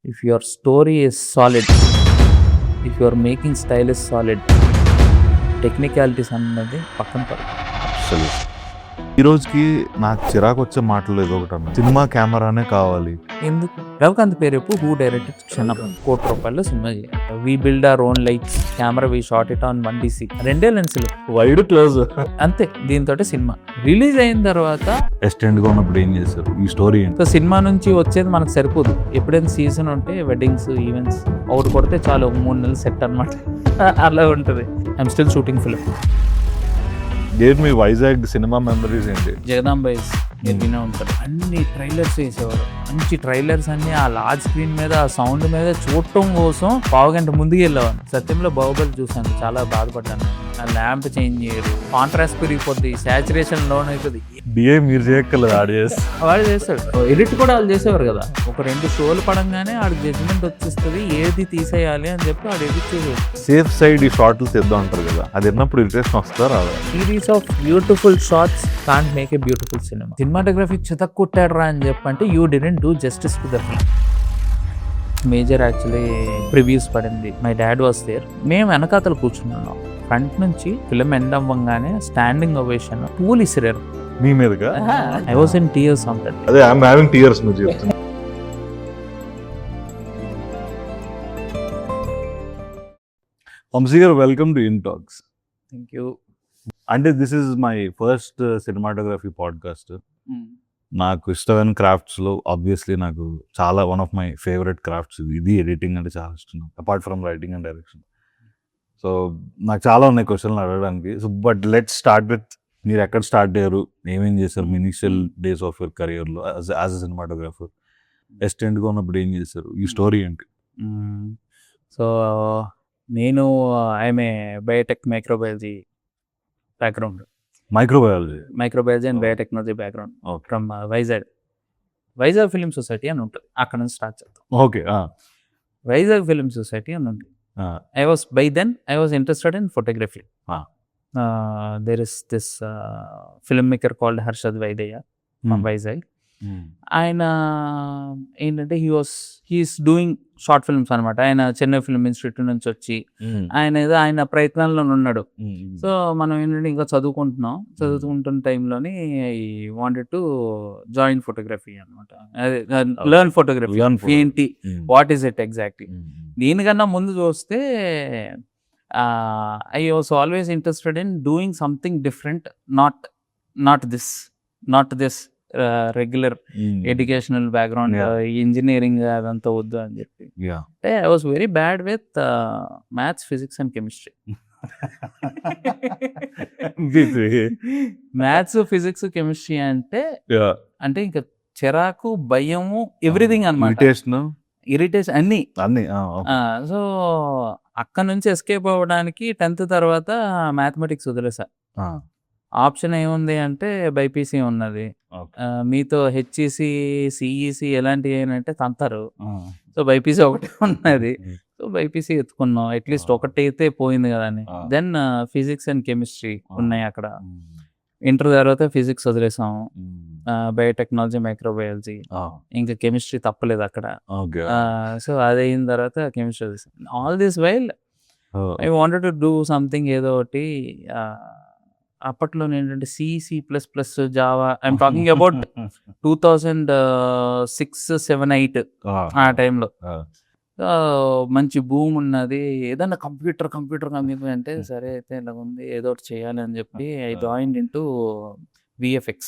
If your story is solid, if your making style is solid, technicalities అన్నది పక్కన పడదు. అసలు ఈ రోజుకి నాకు చిరాకు వచ్చే మాటలు ఏదో ఒకటి అన్న, సినిమా కెమెరానే కావాలి. ఎందుకు రవికాంత్ పేరు చెప్పు, హూ డైరెక్టెడ్ క్షణం, ₹1,00,00,000 సినిమా చేయాలి. We build our own lights, camera we shot it on 1DC, 2 లెన్సులు, వైడ్ క్లోజ్ అంతే. దీంతో సినిమా రిలీజ్ అయిన తర్వాత ఎస్టెండ్ గా ఉన్నప్పుడు ఏం చేశారు, ఈ స్టోరీ ఏంటి? సో సినిమా నుంచి వచ్చేది మనకు సరిపోదు. ఎప్పుడైనా సీజన్ ఉంటే వెడ్డింగ్స్, ఈవెంట్స్ ఒకటి కొడితే చాలు, 3 నెలలు సెట్ అనమాట. అలా ఉంటుంది. I'm still shooting film. ఏంటి మీ వైజాగ్ సినిమా మెమరీస్ ఏంటి? జగదాంబాయిస్ వినే ఉంటారు. అన్ని ట్రైలర్స్ వేసేవారు, మంచి ట్రైలర్స్ అన్ని ఆ లార్జ్ స్క్రీన్ మీద, ఆ సౌండ్ మీద చూడటం కోసం 1/2 గంట ముందుకు వెళ్ళేవాను. సత్యంలో బాహుబలి చూసాను, చాలా బాధపడ్డాను. ఆ ల్యాంప్ చేంజ్ చేయరు, కాంట్రాస్ట్ పెరిగిపోద్ది, సాచురేషన్ లోన్ అవుతుంది. డిఏ మీరు చేయక్కర్లేదు, ఆడ చేసి వాడు చేస్తాడు. ఎడిట్ కూడా వాళ్ళు చేసేవారు కదా. ఒక 2 షోలు పడంగానే ఆడికి జడ్జిమెంట్ వచ్చేస్తుంది, ఏది తీసేయాలి అని చెప్పి ఆడు ఎడిట్ చేసేవాడు. సేఫ్ సైడ్ ఈ షార్ట్లు తెద్దాం అంటారు కదా, అది విన్నప్పుడు ఇంట్రెస్ట్ వస్తుందా రాదా? Series of beautiful shorts can't make a beautiful cinema. Cinematography చితక్కొట్టాడు రా అని చెప్పంటే you didn't do justice to the film. Major actually previews పడింది. My dad was there. మేము వెనకాతలు కూర్చున్నాం. ఫ్రంట్ నుంచి ఫిల్మ్ ఎండ్ అవ్వగానే స్టాండింగ్ ఓవేషన్, పూలు ఇసిరారు మీ మీదుగా. I was in tears on that. అదే ఐఎమ్ హ్యావింగ్ టీయర్స్ మీరు చెప్తున్నా. Vamshi garu, welcome to in talks. Thank you. అంటే this is my first cinematography podcast. నాకు ఇష్టమైన క్రాఫ్ట్స్లో ఆబ్వియస్లీ నాకు చాలా one of my favourite crafts ఇది. ఎడిటింగ్ అంటే చాలా ఇష్టం, apart from writing and direction. So నాకు చాలా ఉన్నాయి క్వశ్చన్లు అడగడానికి. So but let's start with, మీరు ఎక్కడ స్టార్ట్ అయ్యారు, ఏమేం చేశారు మీ ఇనిషియల్ డేస్ ఆఫ్ యువర్ కెరియర్లో యాజ్ అ సినిమాటోగ్రాఫర్? అసిస్టెంట్గా ఉన్నప్పుడు ఏం చేశారు, ఈ స్టోరీ ఏంటి? సో నేను I'm a Biotech microbiology background. Microbiology and biotechnology background from Vizag film society అని ఉంటుంది. అక్కడ నుంచి స్టార్ట్ చేద్దాం. ఓకే. వైజాగ్ ఫిలిం సొసైటీ అని ఉంది. I was interested in photography. There is this filmmaker called Harshad Vaidya from Vizag. ఆయన ఏంటంటే హీఈస్ డూయింగ్ షార్ట్ ఫిల్మ్స్ అనమాట. ఆయన చెన్నై ఫిల్మ్ ఇన్స్టిట్యూట్ నుంచి వచ్చి ఆయన ప్రయత్నాల్లో ఉన్నాడు. సో మనం ఏంటంటే ఇంకా చదువుకుంటున్న టైంలోని I wanted to join photography అనమాట. లెర్న్ ఫోటోగ్రఫీ ఏంటి, వాట్ ఈస్ ఇట్ ఎగ్జాక్ట్లీ. దీనికన్నా ముందు చూస్తే I was always interested in doing something different, not this regular educational background, engineering అదంతా వద్దు అని చెప్పి. అంటే I was very bad with maths, physics and chemistry. Maths, physics, chemistry అంటే ఇంకా చిరాకు, భయము, ఎవ్రీథింగ్ అనమాట. ఇరిటేషన్ అన్ని. సో అక్కడ నుంచి ఎస్కేప్ అవ్వడానికి 10th తర్వాత మ్యాథమెటిక్స్ వదిలేసా. ఆప్షన్ ఏముంది అంటే బైపీసీ ఉన్నది. మీతో హెచ్ఈసి, సిఈసి ఎలాంటివి ఏంటంటే తంతారు. సో బైపీసీ ఒకటే ఉన్నది. సో బైపీసీ ఎత్తుకున్నాం, అట్లీస్ట్ ఒకటి అయితే పోయింది కదా అని. దెన్ ఫిజిక్స్ అండ్ కెమిస్ట్రీ ఉన్నాయి అక్కడ. ఇంటర్ తర్వాత ఫిజిక్స్ వదిలేసాం, బయోటెక్నాలజీ, మైక్రోబయాలజీ, ఇంకా కెమిస్ట్రీ తప్పలేదు అక్కడ. సో అది అయిన తర్వాత కెమిస్ట్రీ వదిలేసాం. All this while I wanted to do something, ఏదో ఒకటి. అప్పట్లో ఏంటంటే C++, Java, I'm talking about 2006, 7, 8 ఆ టైంలో మంచి భూమి ఉన్నది. ఏదన్నా కంప్యూటర్ అంటే సరే అయితే ఇలా ఉంది, ఏదో ఒకటి చేయాలి అని చెప్పి I joined into VFX.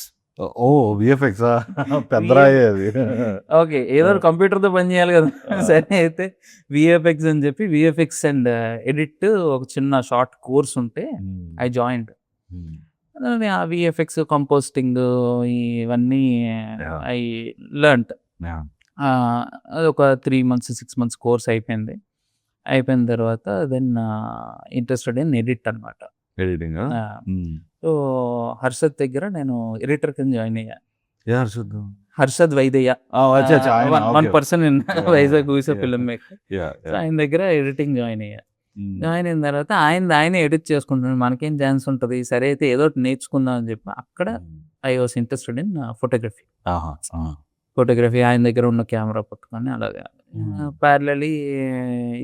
Okay, ఏదో కంప్యూటర్తో పని చేయాలి కదా, సరే అయితే VFX అని చెప్పి VFX అండ్ ఎడిట్ ఒక చిన్న షార్ట్ కోర్స్ ఉంటే ఐ జాయిన్డ్. ఆ VFX, కంపోస్టింగ్, ఇవన్నీ ఐ లెర్న్డ్. అది ఒక 3 months, 6 months కోర్స్ అయిపోయింది. అయిపోయిన తర్వాత దెన్ ఇంట్రెస్టెడ్ ఇన్ ఎడిట్ అనమాట. సో హర్షద్ దగ్గర నేను ఎడిటర్ కింద జాయిన్ అయ్యా. Harshad Vaidya, 1 person in Vizag, film maker. ఆయన దగ్గర ఎడిటింగ్ జాయిన్ అయ్యా. జాయిన్ అయిన తర్వాత ఆయన ఎడిట్ చేసుకుంటున్నాడు, మనకేం ఛాన్స్ ఉంటుంది, సరే అయితే ఏదో నేర్చుకుందాం అని చెప్పి అక్కడ I was interested in photography. ఆయన దగ్గర ఉన్న కెమెరా పట్టుకొని అలాగే ప్యారలీ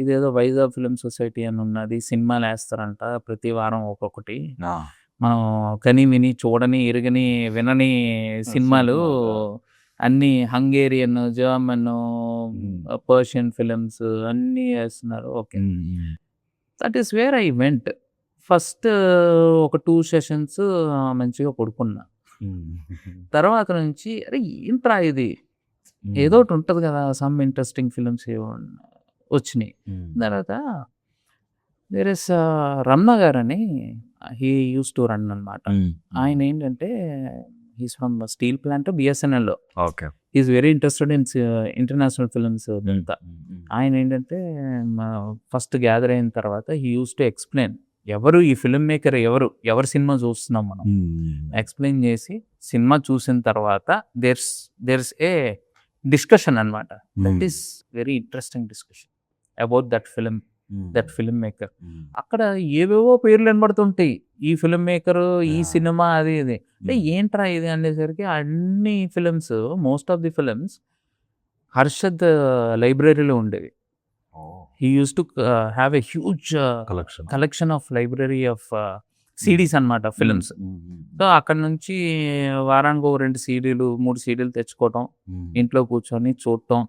ఇదేదో వైజాగ్ ఫిల్మ్ సొసైటీ అని ఉన్నది, సినిమాలు వేస్తారంట ప్రతి వారం ఒక్కొక్కటి. మనం కని విని చూడని ఎరుగని వినని సినిమాలు అన్ని హంగేరియన్, జర్మన్, పర్షియన్ ఫిలిమ్స్ అన్నీ వేస్తున్నారు. Okay, that is where I went. First ఒక 2 సెషన్స్ మంచిగా పడుకున్నా. తర్వాత నుంచి అరే ఏంట్రా ఇది, ఏదో ఒకటి ఉంటుంది కదా, సమ్ ఇంట్రెస్టింగ్ ఫిలిమ్స్ వచ్చినాయి. తర్వాత దేర్ ఇస్ రమణ గారు అని, హీ యూస్ టు రన్ అనమాట. ఆయన ఏంటంటే హీస్ ఫ్రమ్ స్టీల్ ప్లాంట్, బిఎస్ఎన్ఎల్లో. Okay, is very interested in international films అంతా. ఆయన ఏంటంటే ఫస్ట్ గ్యాదర్ అయిన తర్వాత హీ యూస్ టు ఎక్స్ప్లెయిన్ ఎవరు ఈ ఫిల్మ్ మేకర్, ఎవరు సినిమా చూస్తున్నాం మనం ఎక్స్ప్లెయిన్ చేసి, సినిమా చూసిన తర్వాత దేర్స్ ఏ డిస్కషన్ అనమాట. That is very interesting discussion about that film, that film maker. అక్కడ ఏవేవో పేర్లు వినబడుతుంటాయి, ఈ ఫిల్మ్ మేకర్, ఈ సినిమా, అది ఇది. అంటే ఏంట్రా ఇది అనేసరికి అన్ని films, most of the films Harshad లైబ్రరీలో ఉండేవి. He used to have a huge collection of library of CDs అన్నమాట, ఫిల్మ్స్. సో అక్కడ నుంచి వారానికి 2 CDలు 3 CDలు తెచ్చుకోవటం, ఇంట్లో కూర్చొని చూడటం,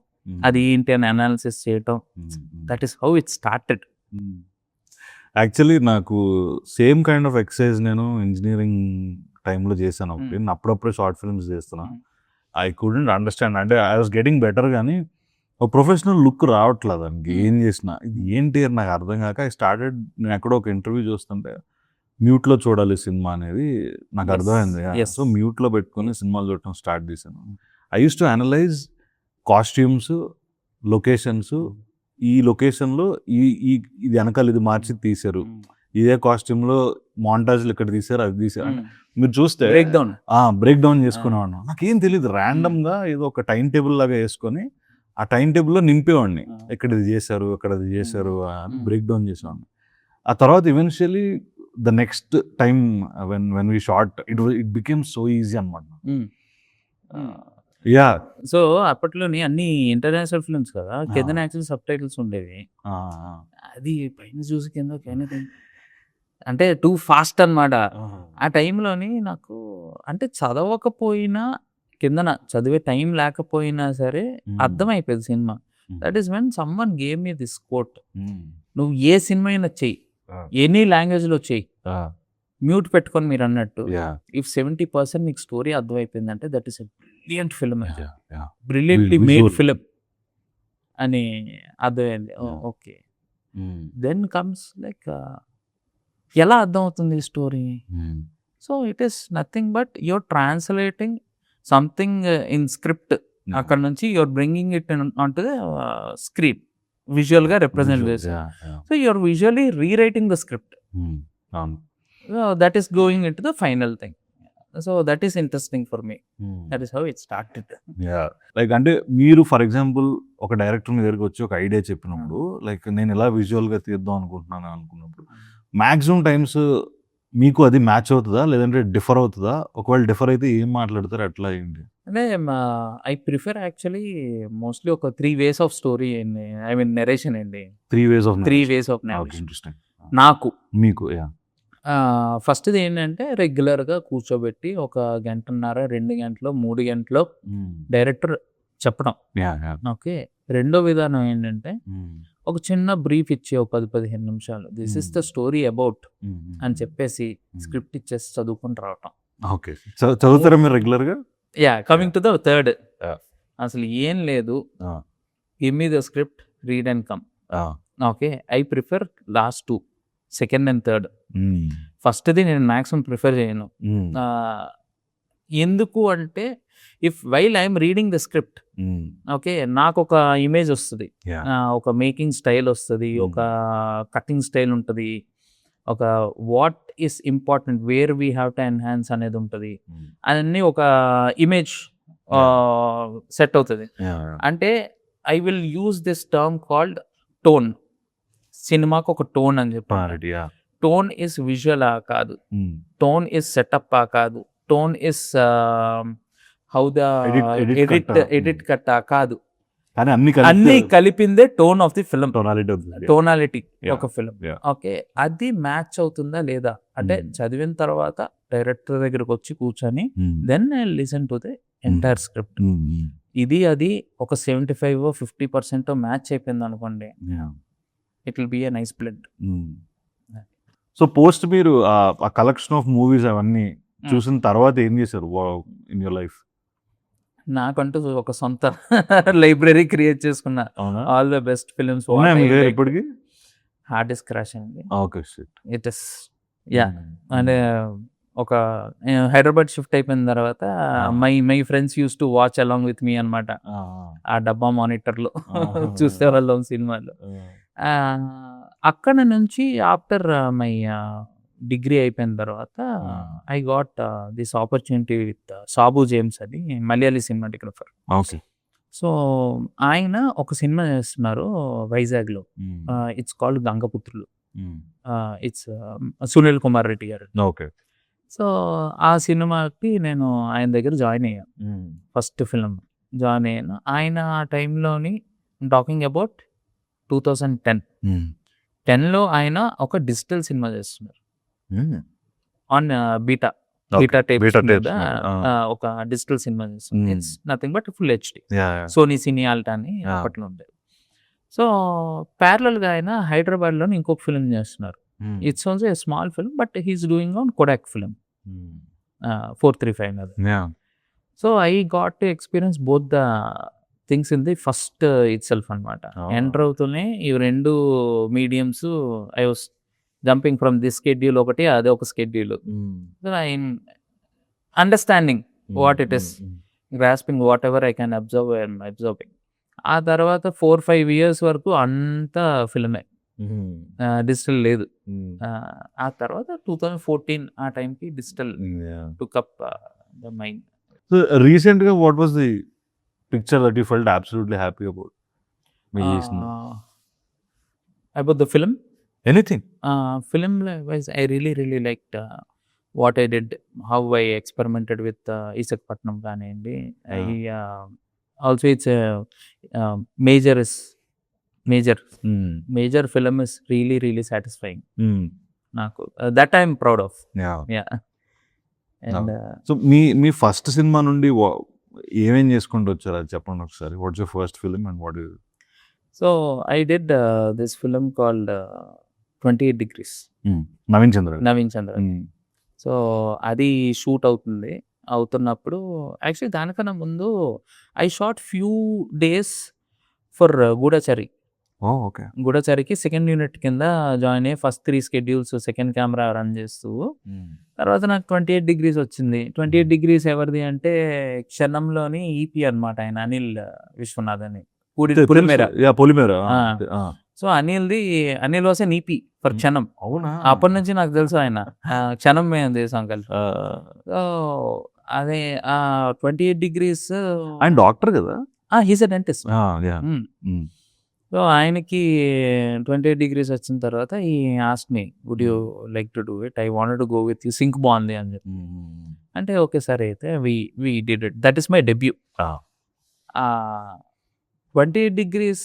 అది ఏంటి అని అనాలిసిస్ చేయటం. That is how it started. Actually నాకు సేమ్ కైండ్ ఆఫ్ ఎక్సర్సైజ్ నేను ఇంజనీరింగ్ టైంలో చేశాను. ఒకటి నేను అప్పుడప్పుడు షార్ట్ ఫిల్మ్స్ చేస్తున్నా. ఐ కుడెంట్ అండర్స్టాండ్, అంటే ఐ వాస్ గెటింగ్ బెటర్, కానీ ఒక ప్రొఫెషనల్ లుక్ రావట్లేదు దానికి. ఏం చేసిన ఇది ఏంటి అని నాకు అర్థం కాక ఐ స్టార్టెడ్, నేను ఎక్కడో ఒక ఇంటర్వ్యూ చూస్తుంటే మ్యూట్లో చూడాలి సినిమా అనేది నాకు అర్థమైంది. సో మ్యూట్లో పెట్టుకొని సినిమాలు చూడటం స్టార్ట్ చేశాను. I use to analyse costumes, locations. ఈ లొకేషన్లో ఇది వెనకాల ఇది మార్చి తీశారు, ఇదే కాస్ట్యూమ్లో మాంటాజ్లు ఇక్కడ తీశారు, అది తీశారు. మీరు చూస్తే బ్రేక్ డౌన్ చేసుకునేవాడిని. నాకేం తెలియదు, ర్యాండమ్గా ఏదో ఒక టైం టేబుల్ లాగా వేసుకొని ఆ టైం టేబుల్లో నింపేవాడిని. ఎక్కడ ఇది చేశారు, ఎక్కడ అది చేశారు అని బ్రేక్ డౌన్ చేసేవాడిని. ఆ తర్వాత eventually the next time when we short it became so easy అనమాట. యా, సో అప్పట్లోని అన్ని ఇంటర్నేషనల్ ఫిల్మ్స్ కదా, కింద యాక్చువల్ సబ్ టైటిల్స్ ఉండేవి. అది పైన చూసి కింద అంటే టూ ఫాస్ట్ అనమాట. ఆ టైంలోని నాకు అంటే చదవకపోయినా, కిందన చదివే టైం లేకపోయినా సరే అర్థమైపోయింది సినిమా. That is when someone gave me this quote, నువ్వు ఏ సినిమా అయినా చెయ్యి, ఎనీ లాంగ్వేజ్లో చెయ్యి, మ్యూట్ పెట్టుకొని మీరు అన్నట్టు, ఇఫ్ 70% నీకు స్టోరీ అర్థమైపోయిందంటే that is a brilliant film, brilliantly made film అని అర్థమైంది. ఓకే, దెన్ కమ్స్ లైక్ ఎలా అర్థమవుతుంది ఈ story? So it is nothing but your translating something in script. అక్కడ నుంచి you're bringing it on to the screen, విజువల్గా represent చేసి. So you're visually rewriting the script. That is going in to the final thing. So that is interesting for me. That is how it started. Like అంటే మీరు for example ఒక director మీ దగ్గరికి వచ్చి ఒక idea చెప్పినప్పుడు, like నేను ఎలా విజువల్గా తీద్దాం అనుకుంటున్నాను అనుకున్నప్పుడు, మ్యాక్సిమం టైమ్స్ మీకు అది మ్యాచ్ అవుతుందా, లేదంటే డిఫర్ అవుతుందా? ఒకవేళ డిఫర్ అయితే ఏం మాట్లాడతారు, ఎట్లా ఏంటి? అంటే ఐ ప్రిఫర్ యాక్చువల్లీ మోస్ట్లీ ఒక 3 ways ఆఫ్ స్టోరీ అండి, ఐ మీన్ నెరేషన్ అండి. 3 ways ఆఫ్ నెరేషన్ నాకు. మీకు ఫస్ట్ది ఏంటంటే రెగ్యులర్గా కూర్చోబెట్టి 1 గంటన్నర 2 గంటలో 3 గంటలో డైరెక్టర్ చెప్పడం. ఓకే, రెండో విధానం ఏంటంటే ఒక చిన్న బ్రీఫ్ ఇచ్చి ఒక 10-15 నిమిషాలు this is the story about అని చెప్పేసి స్క్రిప్ట్ ఇచ్చేసి చదువుకొని రావటం. ఓకే, చదువుతారా మీరు రెగ్యులర్గా? Yeah, coming to the third, అసలు ఏం లేదు, give me the script, read and come. Okay, I prefer last 2, second and third. ఫస్ట్ది నేను మ్యాక్సిమం ప్రిఫర్ చేయను. ఎందుకు అంటే if while I'm reading the script, okay, నాకు ఒక ఇమేజ్ వస్తుంది, ఒక మేకింగ్ స్టైల్ వస్తుంది, ఒక కటింగ్ స్టైల్ ఉంటుంది, ఒక what is important, where we have to enhance అనేది ఉంటుంది, అన్నీ ఒక ఇమేజ్ సెట్ అవుతుంది. అంటే I will use this term called tone. సినిమాకు ఒక టోన్ అని చెప్పి, టోన్ ఇస్ విజువల్ కాదు, టోన్ ఇస్ సెటప్ కాదు, tone is how the edit cut కాదు, కానీ అన్ని కలిపిందే tone of the film, tonality Yeah. ఒక ఫిల్మ్. Yeah. ఓకే, అది మ్యాచ్ అవుతుందా లేదా అంటే చదివిన తర్వాత డైరెక్టర్ దగ్గరకు వచ్చి కూర్చొని then I listen to the entire script. ఇది అది ఒక 75-50% మ్యాచ్ అయిపోయింది అనుకోండి, it will be a nice blend. So post మీరు ఆ కలెక్షన్ ఆఫ్ మూవీస్ అవన్నీ చూసిన తర్వాత ఏం చేశారు ఇన్ యువర్ లైఫ్? నాకంటూ ఒక సొంత లైబ్రరీ క్రియేట్ చేసుకున్నా. ఆల్ ద బెస్ట్ ఫిల్మ్స్ ఇప్పటికి హార్డ్ డిస్క్ క్రాష్ అయింది. Okay shit. ఇట్ ఇస్ అంటే ఒక హైదరాబాద్ షిఫ్ట్ అయిపోయిన తర్వాత my friends use to watch along with me అనమాట. ఆ డబ్బా మానిటర్లో చూసేవాళ్ళం సినిమాలు. అక్కడ నుంచి ఆఫ్టర్ మై డిగ్రీ అయిపోయిన తర్వాత I got this opportunity with Sabu James అని మలయాళీ సినిమాటోగ్రఫర్. సో ఆయన ఒక సినిమా చేస్తున్నారు వైజాగ్లో, it's called Gangaputrulu. It's Sunil Kumar Reddy garu. Okay. So ఆ సినిమాకి నేను ఆయన దగ్గర జాయిన్ అయ్యాను, ఫస్ట్ ఫిల్మ్ జాయిన్ అయ్యాను. ఆయన ఆ టైంలోని టాకింగ్ అబౌట్ 2010లో ఆయన ఒక డిజిటల్ సినిమా చేస్తున్నారు ఆన్ బీటా టేప్స్ మీద. ఒక డిజిటల్ సినిమా చేస్తున్నారు. It's nothing but full HD, Sony CineAlta అని అప్పట్లో ఉండేది. సో ప్యారలల్గా ఆయన హైదరాబాద్లో ఇంకొక ఫిల్మ్ చేస్తున్నారు. It's also a small film but he's doing on Kodak film 435 అది. So I got to experience both the things in the first it self అనమాట. ఎంటర్ అవుతూనే ఈ రెండు mediums I was jumping from this schedule ఒకటి, అదే ఒక schedule. I understanding what it is, grasping what ever I can observing. ఆ తర్వాత 4-5 years వరకు అంతా ఫిల్మే, డిజిటల్ లేదు. ఆ తర్వాత 2014 ఆ టైంకి digital took up the mind. So రీసెంట్గా what was the picture that you felt absolutely happy about? About the film, anything. Film wise, I really liked what I did, how I experimented with Isakpatnam కానివ్వండి. I also it's a major film is really satisfying నాకు. That I'm proud of. Yeah. And so మీ first cinema నుండి ఏమేం చేసుకుంటూ వచ్చారు అది చెప్పండి ఒకసారి. What's your first film and what is? so I did this film called 28 Degrees, Naveen Chandra. So అది షూట్ అవుతున్నప్పుడు యాక్చువల్లీ దానికన్నా ముందు I shot few days for Goodachari. Okay. గూఢచారికి సెకండ్ యూనిట్ కింద జాయిన్ అయ్యి first 3 schedules second camera run చేస్తూ, తర్వాత నాకు 28 Degrees వచ్చింది. 28 Degrees ఎవరిది అంటే క్షణంలోని ఈపీ అనమాట, ఆయన అనిల్ విశ్వనాథ్ అని, Polimera. So Anil was an EP for Kshanam. అవునా? అప్పటి నుంచి నాకు తెలుసు ఆయన క్షణం మేము చేసాం కలిసి. సో అదే 28 Degrees. ఆయన డాక్టర్ కదా? He's a dentist. సో ఆయనకి 28 Degrees వచ్చిన తర్వాత ఈ asked me, would you like to do it, I wanted to go with you, sync బాగుంది అని చెప్పి. అంటే ఓకే సరే అయితే we did it. That is my debut. 28 Degrees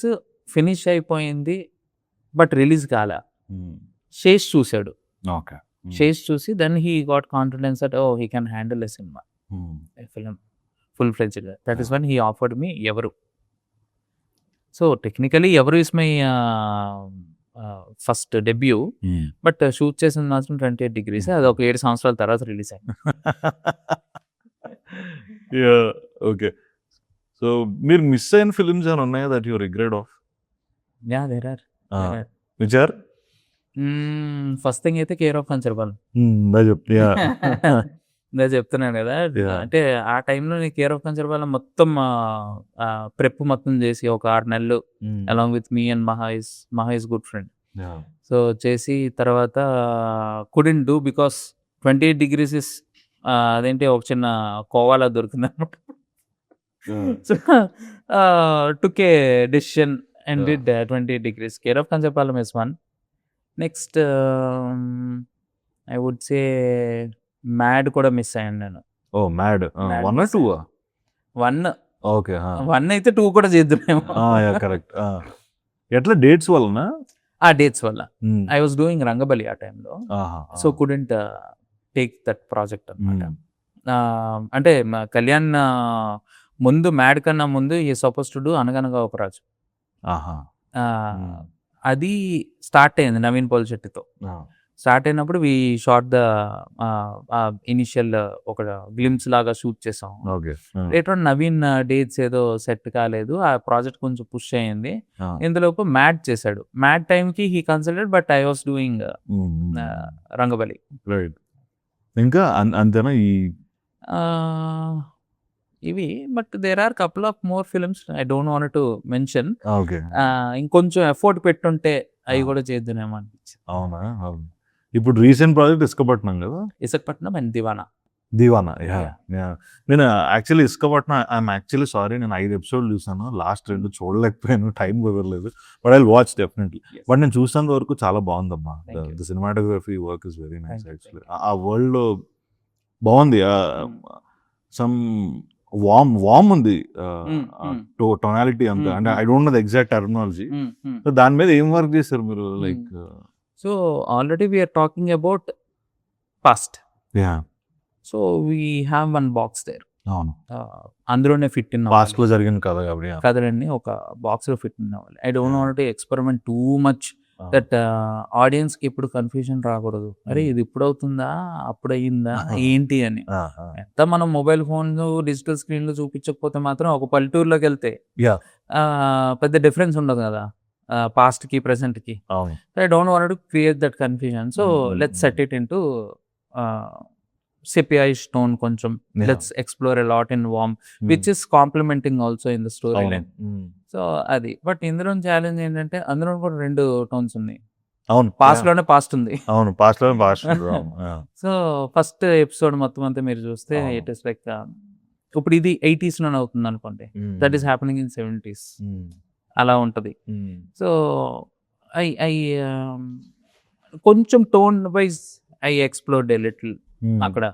finish అయిపోయింది బట్ రిలీజ్ కాలే. శేష్ చూశాడు. ఓకే. శేష్ చూసి then he got confidence that he can handle a సినిమా, a film full fledged. That is one he offered me ఎవరు. So technically ఎవరు is my first debut, but shoot చేసిన మాత్రం 28 Degrees. అది ఒక 7 సంవత్సరాల తర్వాత రిలీజ్ అయింది. ఓకే. సో మీరు మిస్ అయిన ఫిల్మ్స్ ఏమైనా ఉన్నాయా that you regret of? Yeah, there are. Which are? First thing అయితే కేర్ ఆఫ్ కంచర్పాలెం. నేను చెప్తున్నాను కదా, అంటే ఆ టైంలో నేను కేర్ ఆఫ్ కంచర్పాలెం మొత్తం ప్రెప్ మొత్తం చేసి ఒక 6 నెలలు అలాంగ్ విత్ మీ అండ్ మహా ఇస్ గుడ్ ఫ్రెండ్. సో చేసి తర్వాత couldn't do because 28 Degrees is అదేంటి ఒక చిన్న కోవాలా దొరికింది అనమాట. So took A decision and did 28 Degrees. Care of Kanchapalam is one. Next I would say Mad kuda miss ayyan nenu. Mad 1 or 2? 1 okay. 1 అయితే 2 కూడా చేద్దామేమో. Correct. ఎట్లా డేట్స్ వలన? ఆ డేట్స్ వల్ల. ఐ వాస్ డూయింగ్ రంగబలి ఆ టైంలో. So couldn't take that project అనమాట. అంటే కళ్యాణ్ ముందు మ్యాడ్ కన్నా ముందు ఈ సపోజ్ టు డూ అనగనగా ఒక రాజు. అది స్టార్ట్ అయింది నవీన్ పోల్శెట్టితో. స్టార్ట్ అయినప్పుడు వి షాట్ ద ఇనిషియల్ ఒక గ్లిమ్స్ లాగా షూట్ చేసాం. లేటర్ నవీన్ డేట్స్ ఏదో సెట్ కాలేదు, ఆ ప్రాజెక్ట్ కొంచెం పుష్ అయ్యింది. ఇందులోపు మ్యాడ్ చేశాడు. మ్యాడ్ టైంకి he considered, but I was doing Rangabali. ఇంకా అంతేనా ఇవి? But there are couple of more films I don't want to mention. ఇంకొంచెం ఎఫర్ట్ పెట్టుంటే అవి కూడా చేద్దామేమో అనిపించింది. అవునా? ఇప్పుడు రీసెంట్ ప్రాజెక్ట్ ఇసుకపట్నం కదా? ఇసుకపట్నం అండ్ దివానా. నేను actually Isukapatnam I'm actually sorry, నేను 5 ఎపిసోడ్లు చూసాను, లాస్ట్ 2 చూడలేకపోయాను, టైం కుదరలేదు. But I will watch definitely. But నేను చూసినంత వరకు చాలా బాగుందమ్మా. The cinematography work is very nice actually. ఆ వరల్డ్ లో బాగుంది. సమ్ వామ్ ఉంది టోనాలిటీ అంతా. అంటే I don't know the exact terminology. So దాని మీద ఏం వర్క్ చేశారు మీరు? Like so already we are talking about past. So we have 1 box there. అవును, అందులోనే ఫిట్ ఇన్ పాస్ట్ లో జరిగింది కదా కాబట్టి కథలన్నీ ఒక బాక్స్ లో ఫిట్ ఇన్ అవ్వాలి. I don't want to experiment too much that audience కి ఎప్పుడు కన్ఫ్యూజన్ రాకూడదు. అరే ఇది ఇప్పుడు అవుతుందా, అప్పుడు అయ్యిందా, ఏంటి అని. ఎంత మనం మొబైల్ ఫోన్ డిజిటల్ స్క్రీన్ లో చూపించకపోతే మాత్రం ఒక పల్లెటూరులోకి వెళ్తే పెద్ద డిఫరెన్స్ ఉండదు కదా పాస్ట్ కి ప్రెసెంట్ కి. I don't want to create that confusion. So let's set it in to sepia-ish tone కొంచెం. Let's explore a lot in warm which is complimenting also in the story line. So అది. But ఇందులో challenge ఏంటంటే అందులో కూడా 2 tones ఉన్నాయి. అవును, past లోనే past ఉంది. అవును, పాస్ట్ లోనే పాస్ట్. సో ఫస్ట్ ఎపిసోడ్ మొత్తం అంతా మీరు చూస్తే ఇట్ ఇస్ లైక్ ఇప్పుడు ఇది 80s లోనే అవుతుంది అనుకోండి, that is happening in 70s అలా ఉంటది. సో ఐ కొంచెం tone wise I explored a little అక్కడ.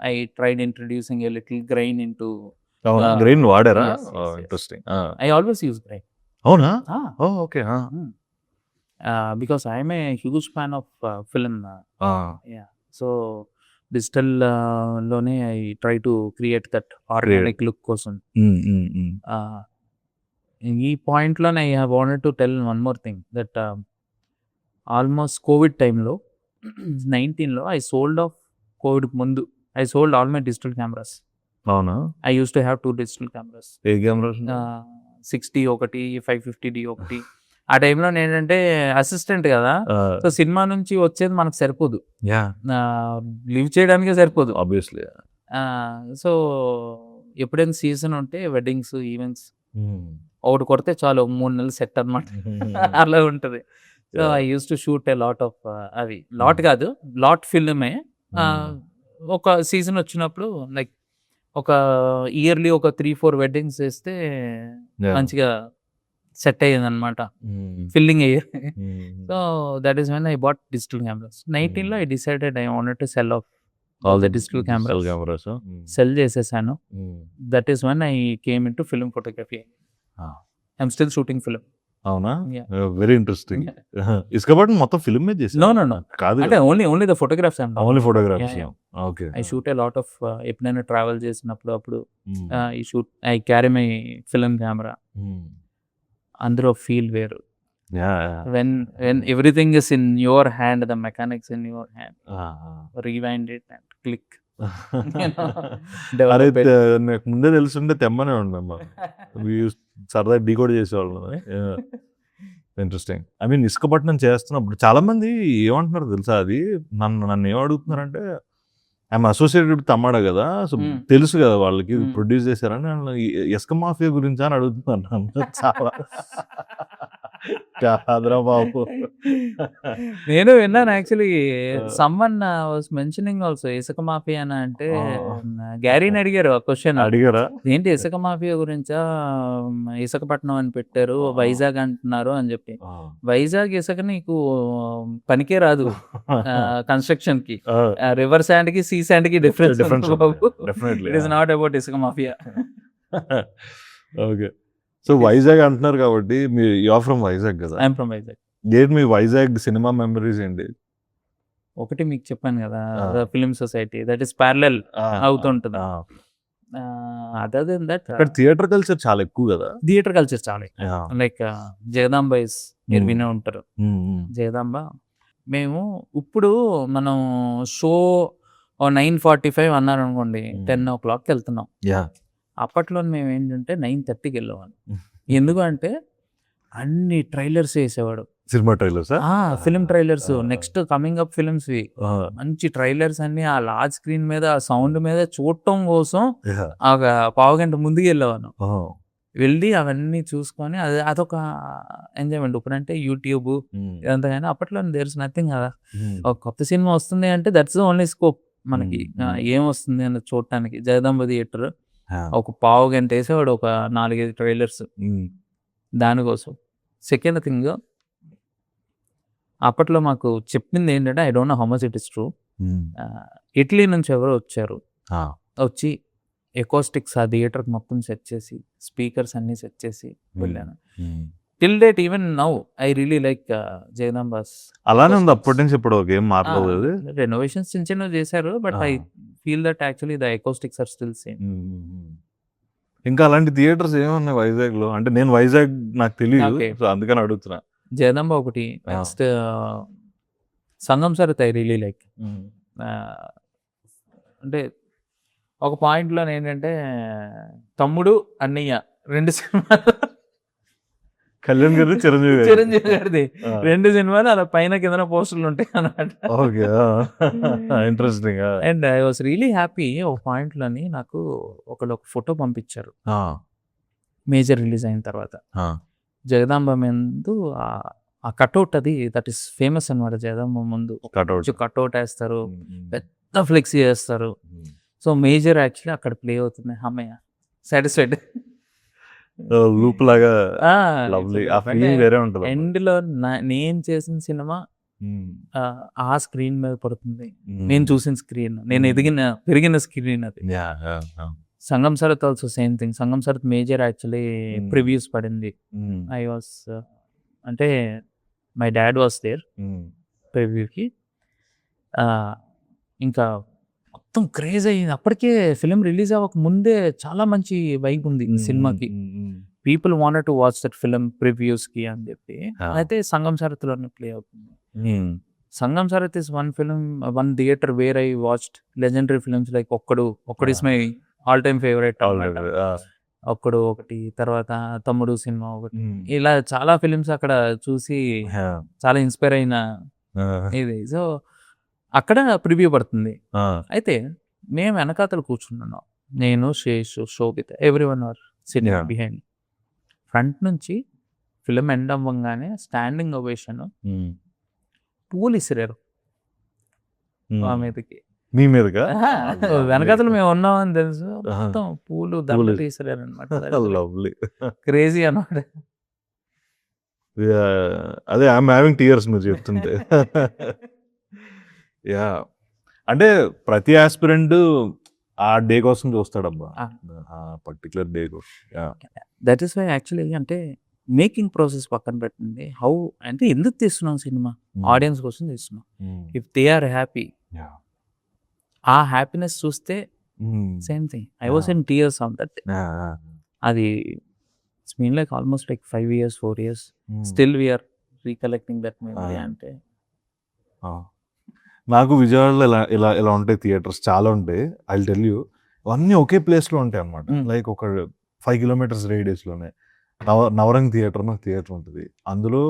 I tried introducing a little grain into. Grain వాడారా? Interesting. I always use grain. అవునా? Okay. Because I'm a huge fan of film. So digital లోనే I try to create that organic look కోసం. ఈ point లోనే I have wanted to tell one more thing that almost covid టైంలో 19లో I sold off covid ముందు I sold all my digital cameras. అవునా? I use to have 2 digital cameras. ఏ cameras? 60 ఒకటి, 550D ఒకటి. ఆ టైంలో ఏంటంటే అసిస్టెంట్ కదా, సో సినిమా నుంచి వచ్చేది మనకు సరిపోదు, లివ్ చేయడానికే సరిపోదు ఆబ్వియస్లీ. సో ఎప్పుడైనా సీజన్ ఉంటే వెడ్డింగ్స్ ఈవెంట్స్ ఒకటి కొడితే చాలు 3 నెలలు సెట్ అనమాట. అలా ఉంటుంది. So I use to shoot a lot of అవి, లాట్ కాదు లాట్ ఫిల్మే. ఒక సీజన్ వచ్చినప్పుడు లైక్ ఒక ఇయర్లీ ఒక 3-4 వెడ్డింగ్స్ చేస్తే మంచిగా సెట్ అయ్యేది అనమాట, ఫిల్లింగ్ అయ్యేది. So that is when I bought digital cameras. 19లో I decided I wanted to sell off all the digital cameras. Sell చేసేసాను. That is when I came in to film photography. I'm still shooting film. అవునా? Very interesting. Isukapatnam మొత్తం film మీద చేసి? No కాదు, అంటే only the photographs. Only photographs. Okay. I shoot a lot of ఎప్పుడైనా travel చేసినప్పుడు అప్పుడు I shoot, I carry my film camera. అందులో ఫీల్ వేరు. when everything is in your hand, the mechanics in your hand, rewind it and click. అరే నాకు ముందే తెలుసుంటే తెమ్మనే ఉండమ్మా, సరదా డీకోడ్ చేసేవాళ్ళు. ఇంట్రెస్టింగ్. ఐ మీన్ ఇసుకపట్నం చేస్తున్నప్పుడు చాలా మంది ఏమంటున్నారు తెలుసా, అది నన్ను ఏం అడుగుతున్నారంటే, ఐఎమ్ అసోసియేటెడ్ తమ్మాడ కదా, సో తెలుసు కదా వాళ్ళకి ప్రొడ్యూస్ చేశారని, ఇసుక మాఫియా గురించి అని అడుగుతున్నాను చాలా. బాబు నేను విన్నాను actually, someone was mentioning also ఇసుక మాఫియా అని. అంటే గ్యారీని అడిగారు ఆ క్వశ్చన్. అడిగారా? ఏంటి ఇసుక మాఫియా గురించా, ఇసుకపట్నం అని పెట్టారు, వైజాగ్ అంటున్నారు అని చెప్పి. వైజాగ్ ఇసుక నీకు పనికే రాదు కన్స్ట్రక్షన్ కి. రివర్ శాండ్ కి సీ శాండ్ కి difference. It is not about ఇసుక మాఫియా. ఓకే. సో వైజాగ్ అంటున్నారు కాబట్టి మీరు యూఆర్ ఫ్రమ్ వైజాగ్ కదా? I'm from Vizag. ఏంటి మీ వైజాగ్ సినిమా మెమరీస్ ఏంటి? ఒకటి మీకు చెప్పాను కదా, film society that is parallel అవుతుంటుంది. అదర్ దెన్ దట్ అక్కడ థియేటర్ కల్చర్ చాలా ఎక్కువ కదా? థియేటర్ కల్చర్ చాలా లైక్ జగదాంబ ఇస్ మీరు వినే ఉంటారు. జగదాంబ మేము ఇప్పుడు మనం షో 9:45 అన్నారు అనుకోండి, 10 o'clock వెళ్తున్నాం. అప్పట్లో మేము ఏంటంటే 9:30కి వెళ్ళేవాళ్ళం. ఎందుకంటే అన్ని ట్రైలర్స్ వేసేవాడు, cinema trailers, film trailers, next coming up films, మంచి ట్రైలర్స్ అన్ని ఆ లార్జ్ స్క్రీన్ మీద ఆ సౌండ్ మీద చూడటం కోసం ఒక పావు గంట ముందుకు వెళ్ళేవాను. వెళ్ళి అవన్నీ చూసుకొని అదొక ఎంజాయ్మెంట్. ఇప్పుడంటే యూట్యూబ్ ఇదంతా, కానీ అప్పట్లో దేర్ ఇస్ నథింగ్ కదా. ఒక కొత్త సినిమా వస్తుంది అంటే దట్స్ ఓన్లీ స్కోప్ మనకి, ఏం వస్తుంది అని చూడటానికి. జగదాంబ థియేటర్ ఒక పావు గంట వేసేవాడు, ఒక 4-5 ట్రైలర్స్ దానికోసం. సెకండ్ థింగ్, అప్పట్లో మాకు చెప్పింది ఏంటంటే, I don't know how much it is true, Italy నుంచి ఎవరో వచ్చారు, వచ్చి ఎకోస్టిక్స్ ఆ థియేటర్కి మొత్తం సెట్ చేసి స్పీకర్స్ అన్ని సెట్ చేసి వెళ్ళాను. Till date even now I really like Jagadamba's. అలానే ఉంది అప్పటి నుంచి ఇప్పుడు ఏం మారలేదు. రెనోవేషన్స్ చిన్న చిన్న చేశారు, but I feel that actually the acoustics are still same. ఇంకా అలాంటి థియేటర్స్ ఏమున్నాయి వైజాగ్ లో? అంటే నేను వైజాగ్ నాకు తెలియదు, సో అందుకని అడుగుతున్నా. జగదాంబ ఒకటి, next Sangam Sarath I really like. అంటే ఒక పాయింట్లో ఏంటంటే తమ్ముడు అన్నయ్య 2 సినిమాలు, కళ్యాణ్ గారు చిరంజీవి గారిది 2 సినిమాలు అలా పైన కింద పోస్టర్లు ఉంటాయి అన్నమాట. Okay, interesting. And I was really happy. ఒక పాయింట్లోని నాకు ఒకళ్ళు ఒక ఫోటో పంపించారు మేజర్ రిలీజ్ అయిన తర్వాత. జగదాంబ ముందు ఆ కట్అవుట్, అది దట్ ఈస్ ఫేమస్ అనమాట. జగదాంబ ముందు కట్అవుట్ వేస్తారు, పెద్ద ఫ్లెక్సీ చేస్తారు. సో మేజర్ యాక్చువల్లీ అక్కడ ప్లే అవుతుంది. అమ్మయ్య, సాటిస్ఫైడ్. లూప్ లాగా లవ్లీ, ఆ ఫీలింగ్ వేరే ఉంటుంది. ఎండ్లో నేను చేసిన సినిమా ఆ స్క్రీన్ మీద పడుతుంది, నేను చూసిన స్క్రీన్, నేను పెరిగిన స్క్రీన్ అది. సంగం సరత్ ఆల్సో సేమ్ థింగ్. సంగం సరత్ మేజర్ యాక్చువల్లీ ప్రివ్యూస్ పడింది. ఐ వాస్ అంటే మై డాడ్ వాస్ దేర్ ప్రివ్యూకి. ఇంకా మొత్తం క్రేజ్ అయ్యింది. అప్పటికే ఫిలిం రిలీజ్ అవ్వక ముందే చాలా మంచి వైబ్ ఉంది సినిమాకి. People wanted to watch that film ప్రివ్యూస్కి అని చెప్పి. అయితే సంగం సరత్లోనే ప్లే అవుతుంది. Sangam Sarat is one theatre where I watched legendary films like Okkadu is my all time favourite. Okkadu ఒకటి, తర్వాత తమ్ముడు సినిమా ఒకటి, ఇలా చాలా ఫిలిమ్స్ అక్కడ చూసి చాలా ఇన్స్పైర్ అయిన ఇది. సో అక్కడ ప్రివ్యూ పడుతుంది. అయితే మేము వెనకాతలు కూర్చున్నాను, నేను, Seshu, Sobhita, everyone are sitting behind. Front నుంచి ఫిలిం ఎండ్ అవ్వగానే స్టాండింగ్ ఓవేషన్, పూలు ఇసిరారు మా మీదకి. మీ మీదగా? వెనకాతలు మేము ఉన్నామని తెలుసు, మొత్తం పూలు దమ్ములు ఇసిరారు అనమాట. క్రేజీ అనమాట. అదే ఐఎమ్ హ్యావింగ్ టీయర్స్ మీరు చెప్తుంటే. యా, అంటే ప్రతి ఆస్పిరెంట్ ఆ డే కోసం చూస్తాడబ్బా, పర్టికులర్ డే కోసం. దట్ ఈస్ వై యాక్చువల్లీ, అంటే మేకింగ్ ప్రాసెస్ పక్కన పెట్టండి, హౌ అంటే ఎందుకు తీస్తున్నాం సినిమా, ఆడియన్స్ కోసం తీస్తున్నాం. ఇఫ్ దే ఆర్ హ్యాపీ, ఆ హ్యాపీనెస్ చూస్తే same thing. I was in tears on that. అది it's mean like almost like 5 years 4 years still we're recollecting that memory. అంటే నాకు విజయవాడలో ఇలా ఉంటాయి థియేటర్స్, చాలా ఉంటాయి. ఐ విల్ టెల్ యూ, అవన్నీ ఒకే ప్లేస్లో ఉంటాయి అన్నమాట. లైక్ ఒక 5 kilometers రేడియస్లోనే నవరంగ్ థియేటర్ అని థియేటర్ ఉంటుంది. అందులో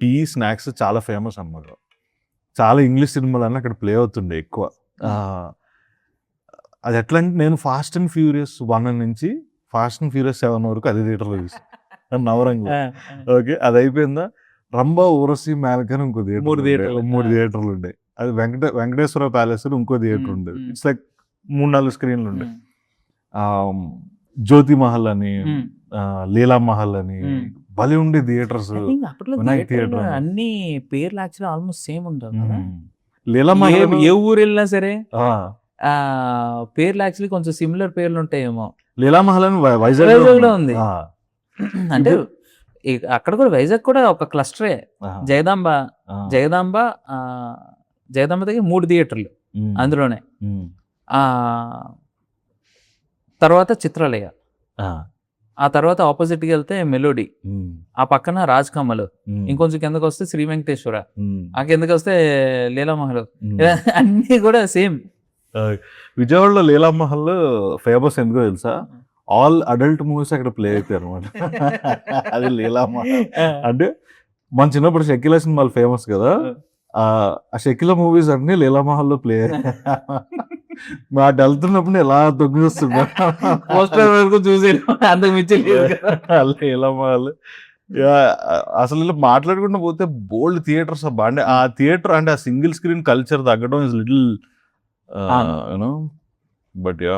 టీ స్నాక్స్ చాలా ఫేమస్ అన్నమాట. చాలా ఇంగ్లీష్ సినిమాలు అన్నీ అక్కడ ప్లే అవుతుండే ఎక్కువ. అది ఎట్లా అంటే, నేను ఫాస్ట్ అండ్ ఫ్యూరియస్ 1 నుంచి ఫాస్ట్ అండ్ ఫ్యూరియస్ 7 వరకు అదే థియేటర్లో చూసాను, నవరంగ్. ఓకే, అది అయిపోయిందా, రంభా, ఊరసి, మేలకని ఇంకో థియేటర్, 3 థియేటర్లు ఉండే. అది వెంకటేశ్వర ప్యాలెస్ ఇంకో థియేటర్ ఉండేది. ఇట్స్ లైక్ 3-4 స్క్రీన్లు ఉండే. జ్యోతి మహల్ అని, లీలా మహల్ అని భలే ఉండే థియేటర్స్. వినాయక్ థియేటర్, అన్ని పేర్లు యాక్చువల్లీ ఆల్మోస్ట్ సేమ్ ఉంటుంది. లీలా మహల్ ఏ ఊరు వెళ్ళినా సరే పేర్లు యాక్చువల్లీ కొంచెం సిమిలర్ పేర్లు ఉంటాయేమో. లీలామహల్ అని వైజాగ్లో ఉంది. అంటే అక్కడ కూడా వైజాగ్ కూడా ఒక క్లస్టరే. జగదాంబ దగ్గర 3 థియేటర్లు అందులోనే. తర్వాత చిత్రాలయ, ఆ తర్వాత ఆపోజిట్కి వెళ్తే మెలోడీ, ఆ పక్కన రాజ్ కమల్, ఇంకొంచెం కిందకు వస్తే శ్రీ వెంకటేశ్వర, ఆ కిందకి వస్తే లీలామహల్. అన్ని కూడా సేమ్. విజయవాడలో లీలామహల్ ఫేమస్ ఎందుకో తెలుసా? ఆల్ అడల్ట్ మూవీస్ అక్కడ ప్లే అవుతాయి అనమాట. అది లీలామహల్ అంటే మన చిన్నప్పుడు షకీలా సినిమాలు ఫేమస్ కదా, ఆ షకీలా మూవీస్ అన్ని లీలామహల్లో ప్లే మా వెళ్తున్నప్పుడు ఎలా తొంగి చూస్తున్నా పోస్టర్ వరకు చూసి అంతకు మించి లీలామహల్. అసలు ఇలా మాట్లాడుకుంటూ పోతే బోల్డ్ థియేటర్స్ అబ్బా. అంటే ఆ థియేటర్ అంటే ఆ సింగిల్ స్క్రీన్ కల్చర్ తగ్గడం is little you know. But yeah,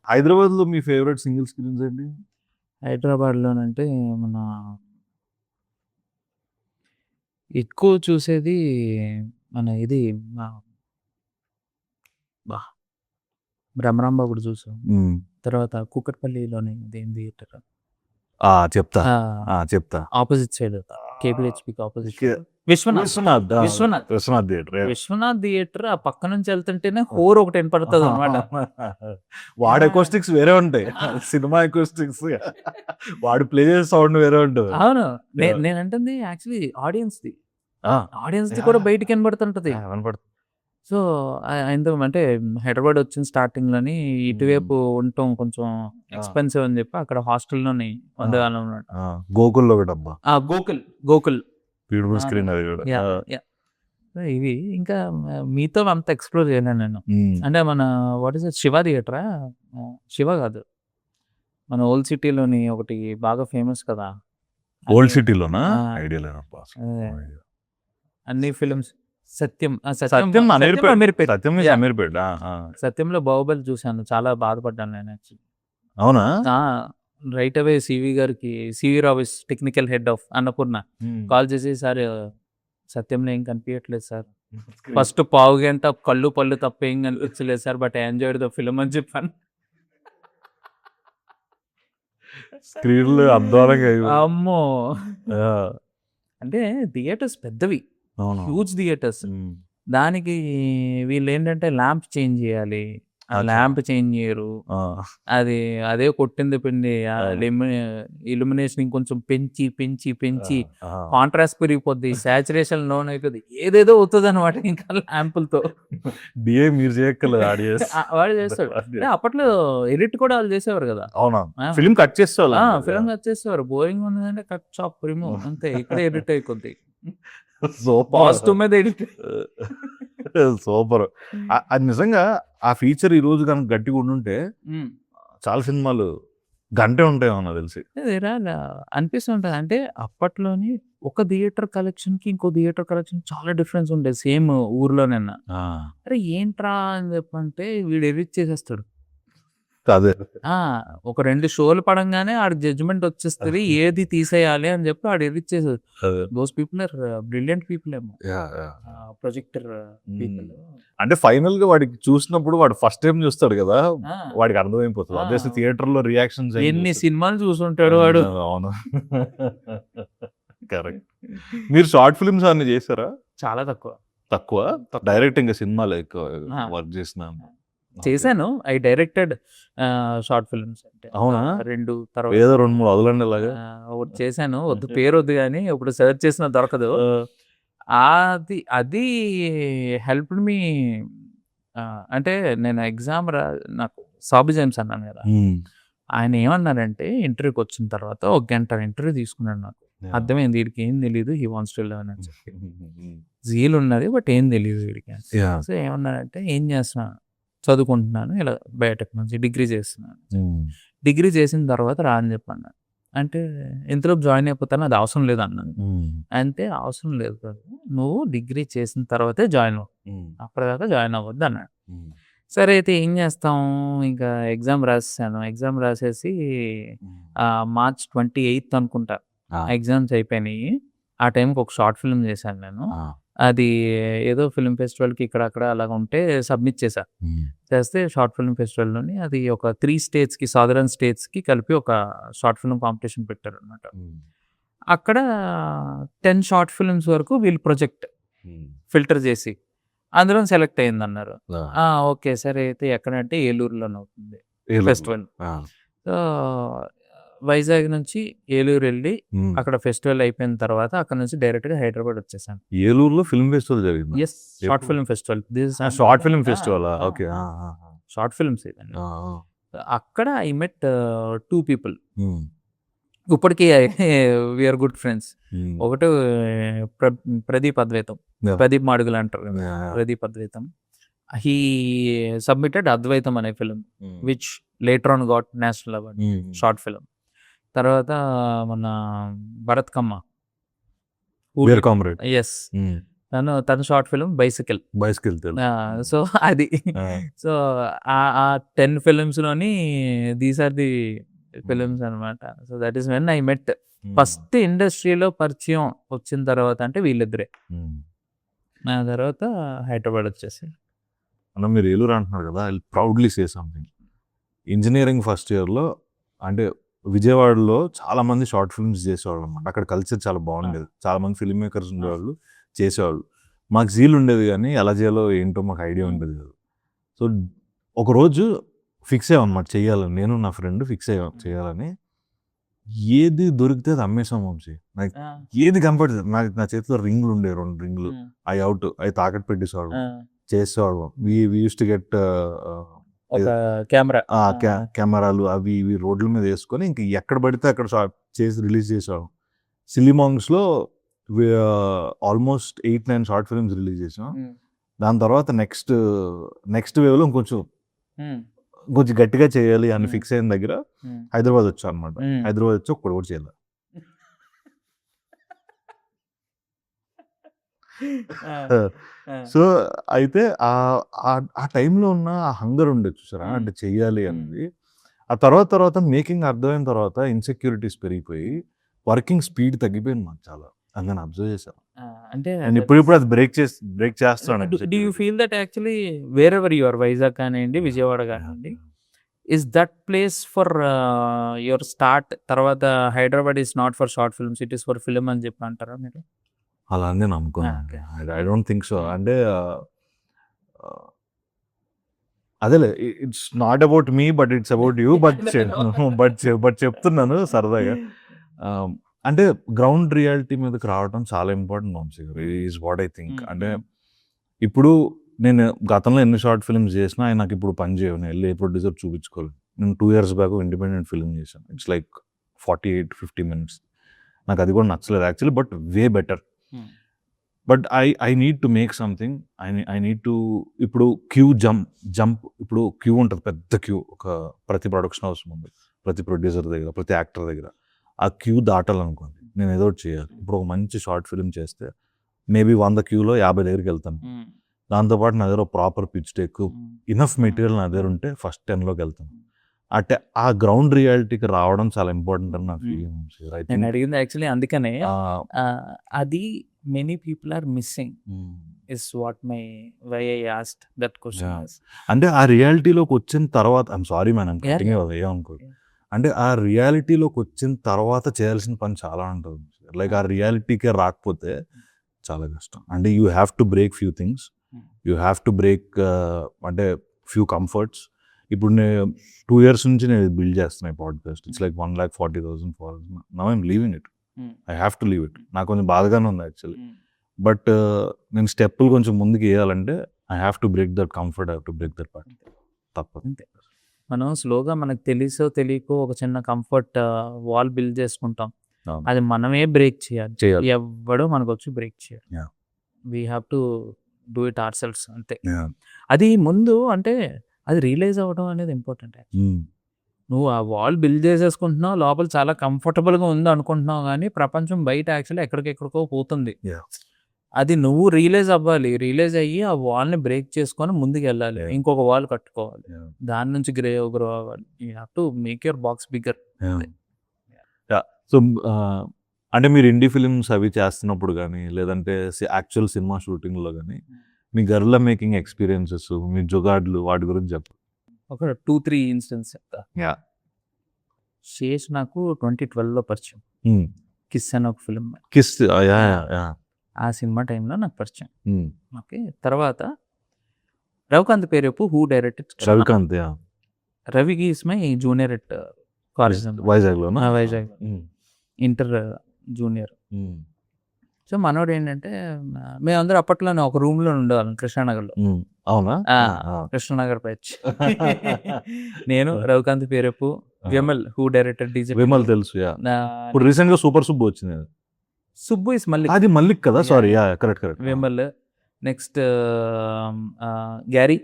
Hyderabad లో మీ ఫేవరెట్ సింగిల్ స్క్రీన్స్ ఏంటి? హైదరాబాద్లోనంటే మన ఎక్కువ చూసేది మన ఇది బ్రహ్మరాంబ కూడా చూసాం. తర్వాత కూకట్పల్లిలోని థియేటర్ చెప్తా ఆపోజిట్ సైడ్ కేపీహెచ్పికి ఆపోజిట్ విశ్వనాథ్ థియేటర్. ఆ పక్క నుంచి వెళ్తుంటేనే హోర్ ఒకటి వినపడుతుంది అనమాట. వాడి అకోస్టిక్స్ వేరే ఉంటాయి, సినిమా అకోస్టిక్స్ వాడు ప్లే చేసే సౌండ్ వేరే ఉంటుంది. అవును, నేను అంటుంది యాక్చువల్లీ ఆడియన్స్ ది కూడా బయటికి వినపడుతుంటది. సో అంటే హైదరాబాద్ వచ్చిన స్టార్టింగ్ లోని ఇటువైపు ఉండటం కొంచెం ఎక్స్పెన్సివ్ అని చెప్పి అక్కడ హాస్టల్లోని ఉండేవాళ్ళం అన్నమాట. గోకుల్లో డబ్బా, గోకుల్ బ్యూటిఫుల్ స్క్రీన్ అది కూడా. ఇవి ఇంకా మీతో అంత ఎక్స్ప్లోర్ చేయలేను నేను. అంటే మన వాట్ ఇస్ శివ థియేటరా? శివ కాదు, మన ఓల్డ్ సిటీలోని ఒకటి బాగా ఫేమస్ కదా. ఓల్డ్ సిటీలోనా? ఐడియా లేదు. అన్ని ఫిల్మ్స్ సత్యంలో బాహుబలి చూశాను, చాలా బాధపడ్డాను నేను యాక్చువల్లీ. అవునా? Right away CV Rao technical head of Annapurna call చేసి, సార్ సత్యంలో ఏం కనిపించట్లేదు సార్, ఫస్ట్ పావు గంట కళ్ళు పళ్ళు తప్ప ఏం కనిపించలేదు sir, but I enjoyed the film అని చెప్పాను. స్క్రీన్లు అద్భుతంగా. అమ్మో, అంటే థియేటర్స్ పెద్దవి, హ్యూజ్ థియేటర్స్. దానికి వీళ్ళు ఏంటంటే ల్యాంప్ చేంజ్ చేయాలి, ల్యాంప్ చేంజ్ చేయరు, అదే కొట్టింది పిండి. ఇల్యూమినేషన్ ఇంకొంచెం పెంచి పెంచి పెంచి కాంట్రాస్ట్ పెరిగిపోద్ది, సాచురేషన్ లోన్ అవుతుంది, ఏదేదో అవుతుంది అనమాట ఇంకా ల్యాంపులతో. వాడు చేస్తాడు. అప్పట్లో ఎడిట్ కూడా వాళ్ళు చేసేవారు కదా. ఫిల్మ్ కట్ చేసేవారు. బోరింగ్ ఉన్నదంటే కట్ చాప్ రిమూవ్ అంతే, ఇక్కడే ఎడిట్ అయిపోద్ది. పాజిటివ్ మీద ఎడిట్. సూపర్. అది నిజంగా ఆ ఫీచర్ ఈ రోజు కనుక గట్టిగా ఉండుంటే చాలా సినిమాలు గంటే ఉంటాయి అన్న తెలిసి అనిపిస్తుంటది. అంటే అప్పట్లోని ఒక థియేటర్ కలెక్షన్ కి ఇంకో థియేటర్ కలెక్షన్ చాలా డిఫరెన్స్ ఉండేది సేమ్ ఊర్లోనైనా. అరే ఏంట్రా అని చెప్పంటే వీడు ఎడిట్ చేసేస్తాడు. అదే ఒక 2 షోలు పడంగానే ఆడ జడ్జ్మెంట్ వచ్చేస్తుంది, ఏది తీసేయాలి అని చెప్పి ఆడ ఎడిట్ చేసేది. Those people are brilliant people ఏమో, ప్రొజెక్టర్ పీపుల్. అంటే ఫైనల్ గా వాడికి చూసినప్పుడు వాడు ఫస్ట్ టైం చూస్తాడు కదా, వాడికి అర్థమైపోతుంది. అదే థియేటర్ లో రియాక్షన్స్ ఎన్ని సినిమాలు చూసుంటాడు వాడు. అవును, కరెక్ట్. మీరు షార్ట్ ఫిల్మ్స్ అన్ని చేశారా? చాలా తక్కువ. డైరెక్ట్ ఇంకా సినిమాలు ఎక్కువ వర్క్ చేశాను. I directed short films. అంటే 2 తర్వాత 2-3 వదలండి అలాగా ఒకటి చేశాను, వద్దు పేరు వద్దు కానీ ఇప్పుడు సెర్చ్ చేసినా దొరకదు. అది హెల్ప్డ్ మీ. అంటే నేను ఎగ్జామ్ నాకు సాబి జేమ్స్ అన్నాను కదా, ఆయన ఏమన్నారంటే ఇంటర్వ్యూకి వచ్చిన తర్వాత 1 గంట ఇంటర్వ్యూ తీసుకున్నాడు. నాకు అర్థమైంది వీడికి ఏం తెలియదు, హీ వాంట్స్ టు లెర్న్ అని చెప్పి. జీల్ ఉన్నది బట్ ఏం తెలియదు వీడికి. సో ఏమన్నారంటే ఏం చేస్తున్నా, చదువుకుంటున్నాను, ఇలా బయోటెక్నాలజీ డిగ్రీ చేస్తున్నాను. డిగ్రీ చేసిన తర్వాత రా అని చెప్పాను. అంటే ఇంతలోపు జాయిన్ అయిపోతాను, అది అవసరం లేదు అన్నాను. అంటే అవసరం లేదు కదా, నువ్వు డిగ్రీ చేసిన తర్వాతే జాయిన్ అవ్వు, అప్పటిదాకా జాయిన్ అవ్వద్దు అన్నాడు. సరే అయితే ఏం చేస్తాం, ఇంకా ఎగ్జామ్ రాసేసాను. ఎగ్జామ్ రాసేసి March 28 అనుకుంటా ఎగ్జామ్స్ అయిపోయినాయి. ఆ టైంకి ఒక షార్ట్ ఫిల్మ్ చేశాను నేను. అది ఏదో ఫిల్మ్ ఫెస్టివల్‌కి ఇక్కడ అక్కడ అలాగ ఉంటే సబ్మిట్ చేశా. చేస్తే షార్ట్ ఫిల్మ్ ఫెస్టివల్‌లోని అది ఒక 3 స్టేట్స్‌కి సదరన్ స్టేట్స్‌కి కలిపి ఒక షార్ట్ ఫిల్మ్ కాంపిటీషన్ పెట్టారనమాట. అక్కడ 10 షార్ట్ ఫిల్మ్స్ వరకు వీళ్ళు ప్రొజెక్ట్ ఫిల్టర్ చేసి అందులో సెలెక్ట్ అయిందన్నారు. ఓకే. సరే అయితే ఎక్కడంటే ఏలూరులోనే అవుతుంది ఫెస్టివల్. సో వైజాగ్ నుంచి ఏలూరు వెళ్ళి అక్కడ ఫెస్టివల్ అయిపోయిన తర్వాత అక్కడ నుంచి డైరెక్ట్‌గా హైదరాబాద్ వచ్చేసాను. ఏలూరులో ఫిల్మ్ ఫెస్టివల్ జరిగింది. Yes. Short film festival. Short film festival. Okay. Short films ఇదండి. అక్కడ ఐ మెట్ 2 పీపుల్. ఇప్పటికీ వి ఆర్ గుడ్ ఫ్రెండ్స్. ఒకటి ప్రదీప్ అద్వైతం, ప్రదీప్ మాడుగులు అంటారు కదా, ప్రదీప్ అద్వైతం. హీ సబ్మిటెడ్ అద్వైతం అనే film which later on got national award short film. తర్వాత మన భరత్ కమ్మ, ఎస్, తన షార్ట్ ఫిల్మ్ బైసికల్. సో అది సో ఆ 10 ఫిల్మ్స్ లోని దీస్ ఆర్ ది ఫిల్మ్స్ అనమాట. So that is when I met first ఇండస్ట్రీలో పరిచయం వచ్చిన తర్వాత అంటే వీళ్ళిద్దరే. నా తర్వాత హైదరాబాద్ వచ్చేసి. అన్న మీరు ఏలూరు అంటున్నారు కదా, I proudly say something. Engineering first ఇయర్లో అంటే విజయవాడలో చాలా మంది షార్ట్ ఫిల్మ్స్ చేసేవాళ్ళు అనమాట. అక్కడ కల్చర్ చాలా బాగుండేది. చాలా మంది ఫిల్మ్ మేకర్స్ ఉండేవాళ్ళు, చేసేవాళ్ళు. మాకు జీల్ ఉండేది కానీ ఎలా చేయాలో ఏంటో మాకు ఐడియా ఉండేది కాదు. సో ఒకరోజు ఫిక్స్ అయ్యాం అనమాట చేయాలని. నేను నా ఫ్రెండ్ ఫిక్స్ అయ్యాం చేయాలని. ఏది దొరికితే అది అమ్మేసాం వంశీ. నాకు ఏది కంఫర్ట్, నాకు నా చేతిలో రింగ్లు ఉండే 2 రింగ్లు, అవి తాకట్టు పెట్టేసేవాడు, చేసేవాడు. వి యూస్ టు గెట్ కెమెరాలు అవి ఇవి రోడ్ల మీద వేసుకొని ఇంక ఎక్కడ పడితే అక్కడ చేసి రిలీజ్ చేసేవాడు. సిలిమాంగ్స్లో ఆల్మోస్ట్ 8-9 షార్ట్ ఫిల్మ్స్ రిలీజ్ చేసాం. దాని తర్వాత నెక్స్ట్ వేవ్లో కొంచెం గట్టిగా చేయాలి అని ఫిక్స్ అయిన దగ్గర హైదరాబాద్ వచ్చా అనమాట. హైదరాబాద్ వచ్చి ఒక్కడు కూడా చేయాలి. సో అయితే ఆ టైంలో ఉన్న ఆ హంగర్ ఉండేది చూసారా, అంటే చెయ్యాలి అనేది. ఆ తర్వాత మేకింగ్ అర్థమైన తర్వాత ఇన్సెక్యూరిటీస్ పెరిగిపోయి వర్కింగ్ స్పీడ్ తగ్గిపోయింది మాకు చాలా. అది నేను అబ్జర్వ్ చేశాను. అంటే ఇప్పుడు అది బ్రేక్ చేస్తాను. Do you feel that actually wherever you are, Vizag కానివ్వండి, విజయవాడ కానివ్వండి, is that place for your start? తర్వాత Hyderabad is not for short films, it is for film అని చెప్పి అంటారా మీరు? అలా అని నేను అనుకున్నాను. I don't think so. అంటే అదేలే, it's not about me but it's about you. But చెప్తున్నాను సరదాగా. అంటే గ్రౌండ్ రియాలిటీ మీదకి రావడం చాలా ఇంపార్టెంట్ వంశీ గారు, ఈజ్ వాట్ ఐ థింక్. అంటే ఇప్పుడు నేను గతంలో ఎన్ని షార్ట్ ఫిల్మ్స్ చేసినా నాకు ఇప్పుడు పని చేయను, వెళ్ళి ఏ ప్రొడ్యూసర్ చూపించుకోలేదు. నేను 2 years బ్యాక్ ఇండిపెండెంట్ ఫిల్మ్ చేశాను. It's like 48-50 minutes. నాకు అది కూడా నచ్చలేదు actually, but way better. But I need to make something. I need to ఇప్పుడు జంప్ ఇప్పుడు క్యూ ఉంటుంది, పెద్ద క్యూ. ప్రతి ప్రొడక్షన్ హౌస్ ముందు, ప్రతి ప్రొడ్యూసర్ దగ్గర, ప్రతి యాక్టర్ దగ్గర ఆ క్యూ దాటాలనుకోండి, నేను ఏదో ఒకటి చేయాలి. ఇప్పుడు ఒక మంచి షార్ట్ ఫిల్మ్ చేస్తే మేబీ 100 queueలో 50 దగ్గరికి వెళ్తాను. దాంతోపాటు నా దగ్గర proper pitch tech, enough material నా దగ్గర ఉంటే ఫస్ట్ 10లోకి వెళ్తాను. అంటే ఆ గ్రౌండ్ రియాలిటీకి రావడం చాలా ఇంపార్టెంట్ అని నా ఫీలింగ్. నేను అడిగింది యాక్చువల్లీ అందుకనే, అది many people are missing is what my why I asked that question. అంటే ఆ రియాలిటీలోకి వచ్చిన తర్వాత, ఐఎమ్ సారీ మ్యాన్, ఏమనుకో, అంటే ఆ రియాలిటీలోకి వచ్చిన తర్వాత చేయాల్సిన పని చాలా ఉంటుంది. లైక్ ఆ రియాలిటీకే రాకపోతే చాలా కష్టం. అంటే you have to break few things, you have to break అంటే ఫ్యూ కంఫర్ట్స్. ఇప్పుడు నేను 2 years నుంచి నేను బిల్డ్ చేస్తున్నాను podcast. It's like 1,40,000 followers. Now I'm leaving it. I have to leave it. నాకు కొంచెం బాధగానే ఉంది యాక్చువల్లీ. బట్ నేను స్టెప్పులు కొంచెం ముందుకు వేయాలంటే I have to break that comfort, I have to break that part. తప్పదు. మనం స్లోగా మనకు తెలుసో తెలియకో ఒక చిన్న కంఫర్ట్ వాల్ బిల్డ్ చేసుకుంటాం. అది మనమే బ్రేక్ చేయాలి. ఎవడో మనకు వచ్చి బ్రేక్ చేయాలి. We have to do it our selfs అంతే. అది ముందు అంటే అది రియలైజ్ అవ్వడం అనేది ఇంపార్టెంట్. నువ్వు ఆ వాల్ బిల్డ్ చేసేసుకుంటున్నావు, లోపల చాలా కంఫర్టబుల్గా ఉంది అనుకుంటున్నావు, కానీ ప్రపంచం బయట యాక్చువల్లీ ఎక్కడికెక్కడికో పోతుంది. అది నువ్వు రియలైజ్ అవ్వాలి. రియలైజ్ అయ్యి ఆ వాల్ని బ్రేక్ చేసుకొని ముందుకు వెళ్ళాలి, ఇంకొక వాల్ కట్టుకోవాలి, దాని నుంచి గ్రో అవ్వాలి. You have to make your box bigger. So అంటే మీరు ఇండీ ఫిలిమ్స్ అవి చేస్తున్నప్పుడు కానీ లేదంటే యాక్చువల్ సినిమా షూటింగ్లో కానీ మీ గర్ల మేకింగ్ ఎక్స్పీరియన్సెస్ మీ జుగాడ్లు వాటి గురించి చెప్పండి. ఒక 2-3 ఇన్స్టెన్స్ చెప్తా. యా శేష్ నాకు 2012లో పరిచయం. కిస్ అని ఒక ఫిలిం, కిస్ ఆ సినిమా టైంలో నాకు పరిచయం. ఓకే, తర్వాత రవికాంత్ పేరు చెప్పు, హూ డైరెక్టెడ్? రవికాంత్. రవికి is my junior at college, వైజాగ్లో. Vizag inter junior. సో మనోడు ఏంటంటే మేమందరం అప్పట్లోనే ఒక రూమ్ లో ఉండేవాళ్ళం కృష్ణానగర్లో. అవునా? కృష్ణానగర్ బ్యాచ్. నేను, రవికాంత్ పేరెప్పు, Vimal who director DJ. Vimal తెలుసు. ఇప్పుడు రీసెంట్ గా సూపర్ సుబ్బు వచ్చింది. సుబ్బు ఇస్ మల్లిక్. అది మల్లిక్ కదా? Sorry, correct. Vimal, next Garry,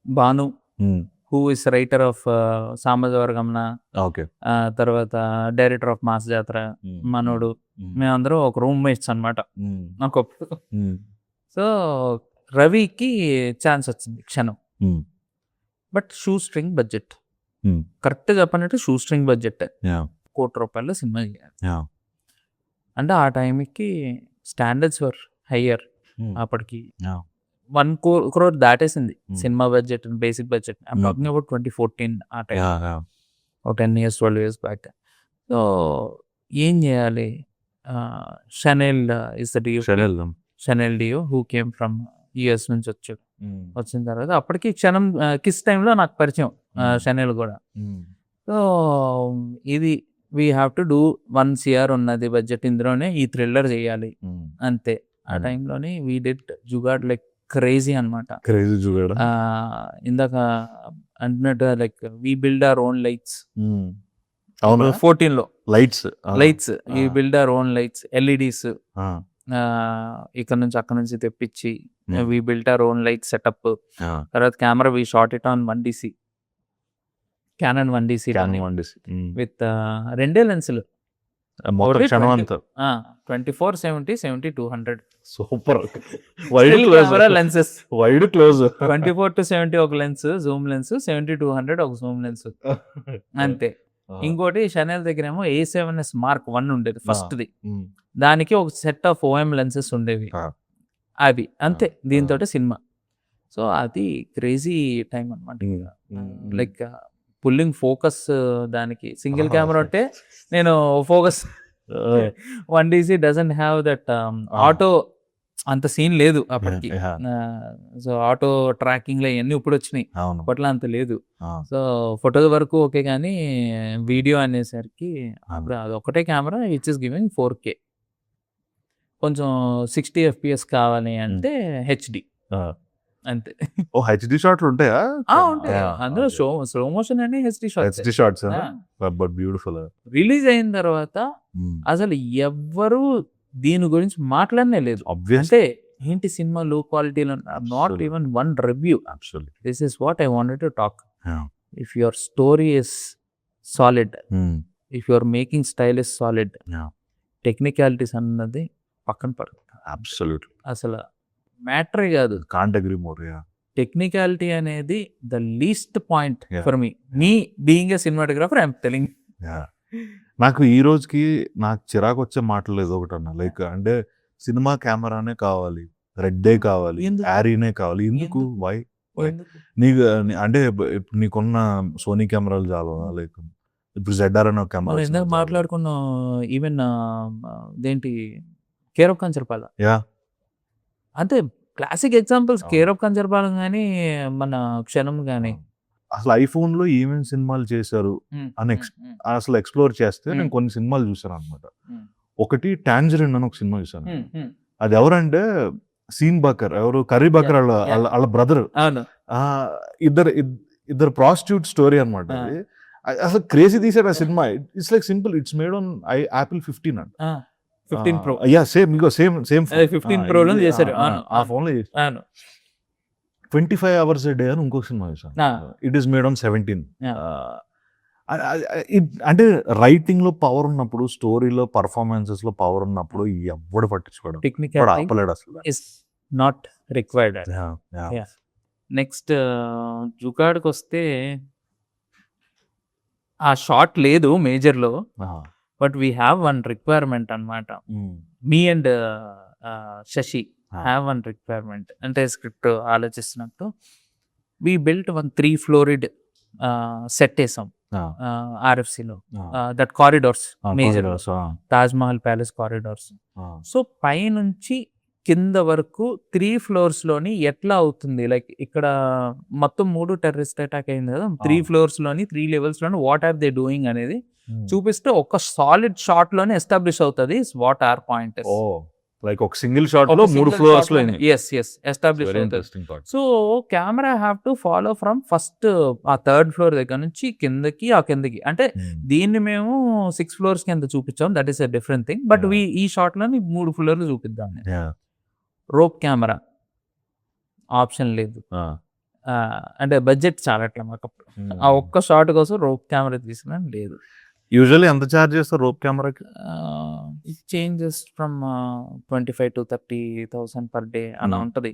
Bhanu who is writer of Samajavaragamana, తర్వాత డైరెక్టర్ ఆఫ్ మాస్ జాతర మనోడు. మేమందరం ఒక రూమ్ మేట్స్ అనమాట నాకు. సో రవికి ఛాన్స్ వచ్చింది క్షణం, but shoe string budget. Correct చెప్పాలంటే షూ స్ట్రింగ్ బడ్జెట్, ₹1,00,00,000 సినిమా చేయాలి. అంటే ఆ టైంకి స్టాండర్డ్స్ వర్ హయ్యర్. అప్పటికి 1 crore దాటేసింది సినిమా budget, basic budget. I'm talking about 2014 ఆ టైం, ఒక 10 years 12 years బ్యాక్. సో ఏం చేయాలి? Shaneil is the Deo, Shaneil Deo who came from US నుంచి వచ్చాడు. వచ్చిన తర్వాత అప్పటికి క్షణం కిస్ టైంలో నాకు పరిచయం షనెల్ కూడా. సో ఇది we have to do 1 crore ఉన్నది బడ్జెట్, ఇందులోనే ఈ థ్రిల్లర్ చేయాలి అంతే. ఆ టైంలోని we did jugaad like crazy అనమాట. క్రేజీ జుగాడ్. ఇందాక అంటున్నట్టు like we build our own lights. 14లో lights we build our own lights, LEDs ఇక్కడ నుంచి అక్కడ నుంచి తెప్పించి we build our own light setup. తర్వాత camera we shot it on 1DC, Canon 1DC with 2 లెన్సులు, 24-70, 70-200 సూపర్ లెన్సెస్. వైడ్ క్లోజ్ 24-70 ఒక lens Zoom lens, 70-200 ఒక జూమ్ లెన్స్ అంతే. ఇంకోటి షనెల్ దగ్గర ఏమో A7S Mark 1 ఉండేది ఫస్ట్ది, దానికి ఒక సెట్ ఆఫ్ OM లెన్సెస్ ఉండేవి. అవి అంతే, దీంతో సినిమా. సో అది క్రేజీ టైం అనమాట. లైక్ పుల్లింగ్ ఫోకస్, దానికి సింగిల్ కెమెరా ఉంటే నేను focus 1DC doesn't have that auto, అంత సీన్ లేదు అప్పటికి. సో ఆటో ట్రాకింగ్ లో ఇవన్నీ ఇప్పుడు వచ్చినాయి, అప్పట్లో అంత లేదు. సో ఫోటో వరకు ఓకే, కానీ వీడియో అనేసరికి అప్పుడు అది ఒకటే camera which is giving 4K. కొంచెం 60 FPS కావాలి అంటే HD అంతే. HD షాట్లు ఉంటాయా? ఉంటాయి అందులో, స్లో మోషన్ అని HD shots. But beautiful. Release అయిన తర్వాత అసలు ఎవ్వరు దీని గురించి మాట్లాడనే లేదు. అంటే ఏంటి సినిమా లో క్వాలిటీలో, not even 1 review. This is what I wanted to talk. If your story is solid, if your making style is solid, technicalities అన్నది పక్కన పడదు. అబ్సల్యూట్లీ, అసలు మ్యాటరే కాదు. Can't agree more. టెక్నికాలిటీ అనేది the least point for me being a cinematographer. I'm telling. నాకు ఈ రోజుకి నాకు చిరాకు వచ్చే మాటలు ఏదో ఒకటి అన్న, లైక్ అంటే సినిమా కెమెరానే కావాలి, రెడ్డే కావాలి, యారీనే కావాలి. ఎందుకు? వై? నీకు అంటే ఇప్పుడు నీకున్న సోనీ కెమెరాలు చాలా, లైక్ ఇప్పుడు ZR అనే కెమెరా ఇందాక మాట్లాడుకున్నాం. ఈవెన్ దేంటి కేర్ ఆఫ్ కంచర్పాల, అంటే classic examples. Care of Kancharapalem కానీ మన క్షణం కానీ. అసలు ఐఫోన్ లో ఏమేమి సినిమాలు చేశారు అని అసలు ఎక్స్ప్లోర్ చేస్తే నేను కొన్ని సినిమాలు చూసాను అనమాట. ఒకటి టాంజరిన్ అని ఒక సినిమా చూసాను. అది ఎవరంటే సీన్ బకర్, ఎవరు కర్రీ బకర్ వాళ్ళ బ్రదర్. ఇద్దరు ప్రాస్టిట్యూట్ స్టోరీ అనమాట. అసలు క్రేజీ తీసాడు ఆ cinema. It's like simple, it's made on Apple 15 అంట. 15 Pro. సేమ్ 15 Pro లో చేశారు. ఆ ఫోన్ లో 25 hours a day అని ఇంకొక సినిమా చూసాను. It is made on 17. అంటే రైటింగ్ లో పవర్ ఉన్నప్పుడు, స్టోరీలో పర్ఫార్మెన్సెస్ లో పవర్ ఉన్నప్పుడు ఎవడు పట్టించుకోవడం, ఆపలేడు అసలు. Not required. నెక్స్ట్ జుగాడ్కి వస్తే ఆ షాట్ లేదు మేజర్ లో, but we have one requirement అనమాట. Me and Shashi have one requirement, అంటే స్క్రిప్ట్ ఆలోచిస్తున్నట్టు we built one 3-floored set వేసాం ఆర్ఎఫ్సిలో, that corridors, major Taj Mahal palace corridors. So పైనుంచి కింద వరకు 3 floors లోని ఎట్లా అవుతుంది, లైక్ ఇక్కడ మొత్తం 3 టెర్రరిస్ట్ అటాక్ అయింది కదా, 3 floors లోని 3 levels లోని వాట్ ఆర్ దే డూయింగ్ అనేది చూపిస్తే ఒక సాలిడ్ షాట్ లోనే ఎస్టాబ్లిష్ అవుతుంది వాట్ ఆర్ పాయింట్. లైక్ ఒక సింగిల్ షాట్ లో 3 floors లో ఎస్టాబ్లిష్ అవుతుంది. So camera have to follow from first ఆ 3rd floor దగ్గర నుంచి కిందకి, ఆ కిందకి, అంటే దీన్ని మేము 6 floors కింద చూపించాం, that is a different thing. But ఈ షాట్ లోని 3 floors చూపిద్దాం. రోప్ కెమెరా ఆప్షన్ లేదు, అంటే బడ్జెట్ చాలా అట్లా మాకు ఆ ఒక్క షాట్ కోసం రోప్ కెమెరా తీసుకున్నా లేదు. యూజువల్లీ ఎంత చార్జ్ చేస్తారు రోప్ కెమెరాకి? It changes from 25,000 to 30,000 per day అలా ఉంటుంది.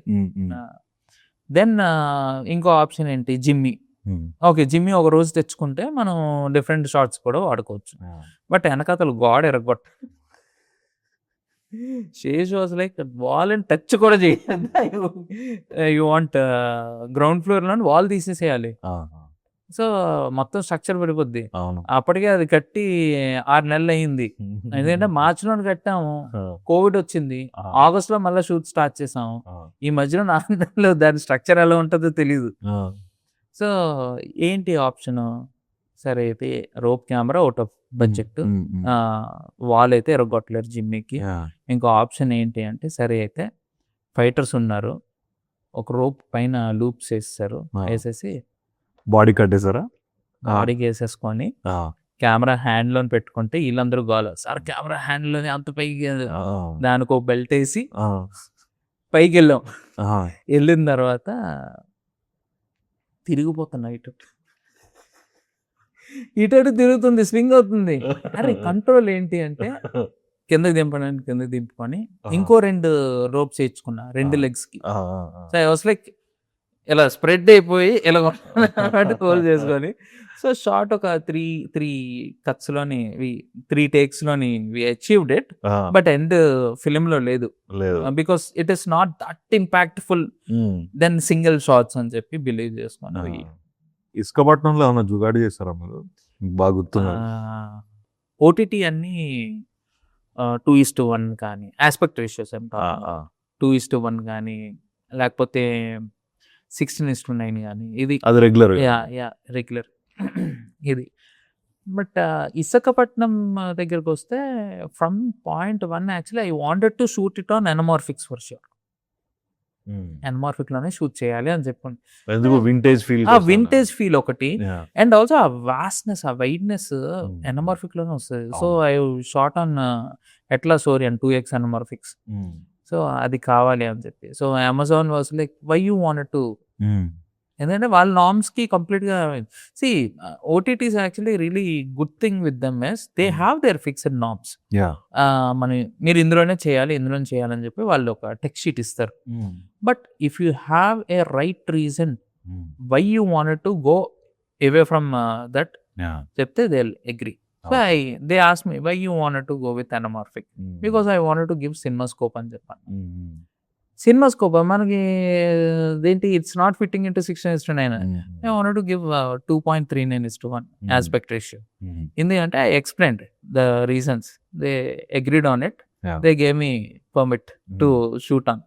దెన్ ఇంకో ఆప్షన్ ఏంటి, జిమ్మి. ఓకే, జిమ్మి ఒక రోజు తెచ్చుకుంటే మనం డిఫరెంట్ షార్ట్స్ కూడా వాడుకోవచ్చు. బట్ వెనకాతలు గోడ ఎరగొట్ట, Sesh was like wall and touch కూడా చేయదు. యూ వాంట్ గ్రౌండ్ ఫ్లోర్ లో వాల్ తీసేసేయాలి. సో మొత్తం స్ట్రక్చర్ పడిపోద్ది. అప్పటికే అది కట్టి 6 నెలలు అయింది. ఎందుకంటే మార్చిలో కట్టాము, కోవిడ్ వచ్చింది, ఆగస్ట్ లో మళ్ళీ షూట్ స్టార్ట్ చేసాము. ఈ మధ్యలో 4 నెలలు దాని స్ట్రక్చర్ ఎలా ఉంటుందో తెలీదు. సో ఏంటి ఆప్షన్, సరే అయితే rope camera out of budget, wall అయితే ఎరగొట్టలేరు జిమ్మికి. ఇంకో ఆప్షన్ ఏంటి అంటే, సరే అయితే ఫైటర్స్ ఉన్నారు, ఒక రోప్ పైన లూప్స్ వేసేసారు, వేసేసి బాడీ కట్టేసారా, బాడీకి వేసేసుకొని కెమెరా హ్యాండ్ లోని పెట్టుకుంటే వీళ్ళందరూ గోల, సార్ కెమెరా హ్యాండ్ లోని అంత పైకి, దానికి ఒక బెల్ట్ వేసి పైకి వెళ్ళాం. వెళ్ళిన తర్వాత తిరిగిపోతున్నా, ఇటు తిరుగుతుంది, స్వింగ్ అవుతుంది. అరే కంట్రోల్ ఏంటి అంటే, కిందకి దింపుకొని ఇంకో 2 ropes వేయించుకున్నా 2 legs కి. సో ఐ వాస్ లైక్ ఇలా స్ప్రెడ్ అయిపోయి ఇలా హోల్డ్ చేసుకొని, సో షార్ట్ ఒక 3 cuts లోని 3 takes లోని we achieved it. But end film లో లేదు, because it is not that impactful then single shots అని చెప్పి బిలీవ్ చేసుకుని. ఇసుకపట్నంలో ఏమన్నా జుగాడి చేస్తారా మీరు? బాగా గుర్తుంది. ఓటీటీ అన్ని 2:1 కానీ, ఆస్పెక్ట్ రేషియోస్ 2:1 కానీ, లేకపోతే 16:9 కానీ, ఇది అది రెగ్యులర్ రెగ్యులర్ ఇది. బట్ ఇసుకపట్నం దగ్గరకు వస్తే from point 1 actually I wanted to shoot it on anamorphics for sure. Anamorphic లోనే షూట్ చేయాలి అని చెప్పండి. వింటేజ్ ఫీల్ ఒకటి, అండ్ ఆల్సో ఆ వాస్ట్నెస్, ఆ వైడ్నెస్ ఎనమార్ఫిక్ లోనే వస్తుంది. So I shot on Atlas Orion 2x anamorphics. So అది కావాలి అని చెప్పి, so Amazon was like why you wanted to, ఎందుకంటే వాళ్ళ నార్మ్స్ కి కంప్లీట్ గా C OTTs actually really good thing with them is they have their fixed norms. మీరు ఇందులోనే చేయాలని చెప్పి వాళ్ళు ఒక టెక్స్ట్ షీట్ ఇస్తారు. But if you have a right reason why you wanted to go away from that చెప్తే they will agree. So they ask me why you wanted to go with anamorphic, because I wanted to give cinema scope అని చెప్పాను. Cinema scope మనకి ఏంటి, it's not fitting into 16:9. I wanted to give 2.39:1 aspect ratio. ఎందుకంటే I explained the reasons, they agreed on it, they gave me permit to shoot on.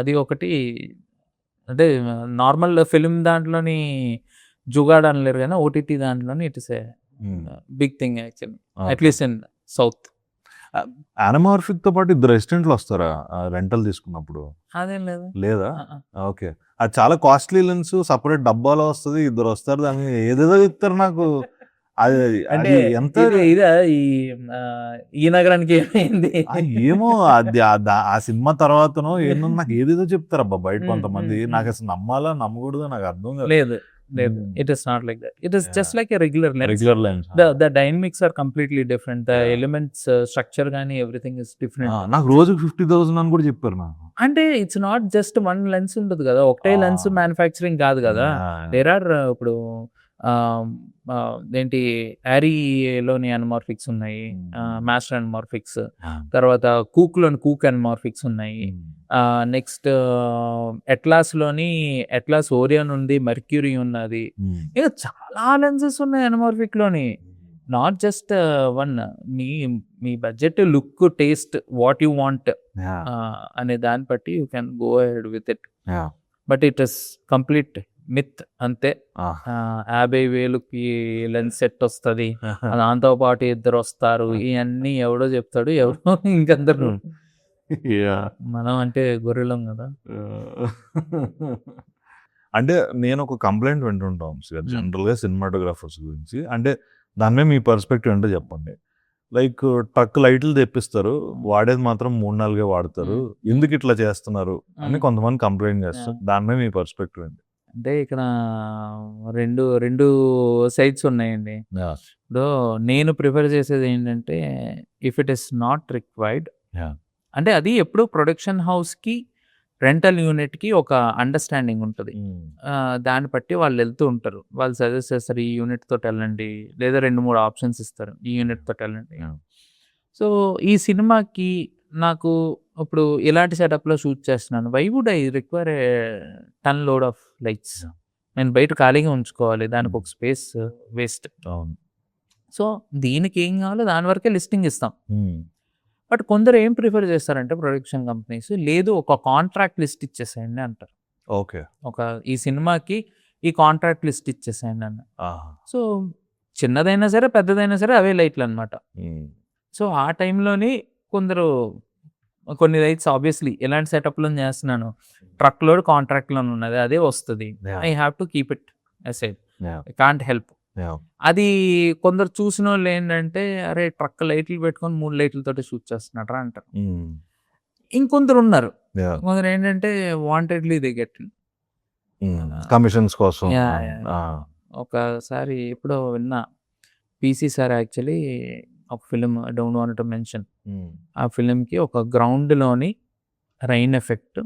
అది ఒకటి. అంటే normal film దాంట్లోని జుగాడ్ అనలేరు కానీ ఓటీటీ దాంట్లోని it is a big thing actually, at least in South. Anamorphic తో పాటు 2 రెసిడెంట్లు వస్తారా రెంటల్ తీసుకున్నప్పుడు? అదేం లేదా? ఓకే, అది చాలా కాస్ట్లీ లెన్స్, సపరేట్ డబ్బాలో వస్తుంది, 2 వస్తారు, దాన్ని ఏదేదో చెప్తారు నాకు. అది అంటే ఎంత ఈ నగరానికి ఏమైంది ఏమో, అది ఆ సినిమా తర్వాతనో ఏందో నాకు ఏదేదో చెప్తారు అబ్బా బయట కొంతమంది. నాకు అసలు నమ్మాలా నమ్మకూడదు నాకు అర్థం లేదు. It is not like that. It is just like a regular lens. The dynamics are completely different. The elements, structure gaani, everything is different. నాకు రోజు 50,000 అని కూడా చెప్పారు నాకు. అంటే ఇట్స్ నాట్ జస్ట్ 1 lens ఉంటుంది కదా, ఒకటే లెన్స్ మ్యానుఫ్యాక్చరింగ్ కాదు కదా. దేర్ ఆర్ ఇప్పుడు ఏంటి యారీలోని అన్మార్ఫిక్స్ ఉన్నాయి, మాస్టర్ అన్మార్ఫిక్స్, Ah. తర్వాత కూక్లోని కూక్ అన్మార్ఫిక్స్ ఉన్నాయి, నెక్స్ట్ ఎట్లాస్ ఓరియాన్ ఉంది, మెర్క్యూరీ ఉన్నది, ఇంకా చాలా లెన్సెస్ ఉన్నాయి అన్మార్ఫిక్లోని. Not just one. మీ budget, look, taste, what you want Yeah. అనే దాన్ని బట్టి you can go ahead with it. Yeah. But it is complete myth అంతే. Ah. 50,000కి లెన్స్ సెట్ వస్తుంది, దాంతో పాటు ఇద్దరు వస్తారు, ఇవన్నీ ఎవడో చెప్తాడు, ఎవరో ఇంకందరు. Yeah. మనం అంటే గొర్రెలం కదా. అంటే నేను ఒక కంప్లైంట్ వింటుంటాం జనరల్గా సినిమాటోగ్రాఫర్స్ గురించి. అంటే దాని మీద మీ పర్స్పెక్టివ్ అంటే చెప్పండి. లైక్ ట్రక్ లైట్లు తెప్పిస్తారు, వాడేది మాత్రం 3-4 వాడతారు, ఎందుకు ఇట్లా చేస్తున్నారు అని కొంతమంది కంప్లైంట్ చేస్తారు. దాని మీద మీ పర్స్పెక్టివ్ ఏంటి? అంటే ఇక్కడ రెండు సైడ్స్ ఉన్నాయండి. ఇప్పుడు నేను ప్రిఫర్ చేసేది ఏంటంటే, if it is not required, Yeah. అంటే అది ఎప్పుడు ప్రొడక్షన్ హౌస్కి రెంటల్ యూనిట్కి ఒక అండర్స్టాండింగ్ ఉంటుంది. దాన్ని బట్టి వాళ్ళు వెళ్తూ ఉంటారు, వాళ్ళు సజెస్ట్ చేస్తారు, ఈ యూనిట్ తోటి వెళ్ళండి, లేదా 2-3 ఆప్షన్స్ ఇస్తారు, ఈ యూనిట్ తోటి వెళ్ళండి. Yeah. సో ఈ సినిమాకి నాకు ఇప్పుడు ఇలాంటి సెటప్లో షూట్ చేస్తున్నాను, why would I require a ton load of lights? Yeah. నేను బయట ఖాళీగా ఉంచుకోవాలి, దానికి ఒక స్పేస్ వేస్ట్. అవును. సో దీనికి ఏం కావాలో దాని వరకే లిస్టింగ్ ఇస్తాం. బట్ కొందరు ఏం ప్రిఫర్ చేస్తారంటే ప్రొడక్షన్ కంపెనీస్, లేదు ఒక కాంట్రాక్ట్ లిస్ట్ ఇచ్చేసేయండి అంటారు. ఓకే. ఈ సినిమాకి ఈ కాంట్రాక్ట్ లిస్ట్ ఇచ్చేసేయండి అన్న. సో చిన్నదైనా సరే పెద్దదైనా సరే అవే లైట్లు అనమాట. సో ఆ టైంలోని కొన్ని లైట్స్ ఆబ్వియస్లీ ఎలాంటి సెటప్లో చేస్తున్నాను, ట్రక్ లోడ్ కాంట్రాక్ట్లో ఉన్నది, అదే వస్తుంది, I have to keep it aside, I can't help. అది కొందరు చూసిన వాళ్ళు ఏంటంటే, అరే ట్రక్ లైట్లు పెట్టుకొని 3 లైట్లతోటి షూట్ చేస్తున్నాడు రా అంటారు. ఇంకొందరు ఉన్నారు, కొందరు ఏంటంటే వాంటెడ్లీ దే గెట్ కమిషన్స్ కోసం. ఒకసారి ఎప్పుడో విన్నా, పీసీ సార్ యాక్చువల్లీ ఒక film, I don't want to mention, ఆ ఫిలింకి ఒక గ్రౌండ్లోని రైన్ ఎఫెక్ట్,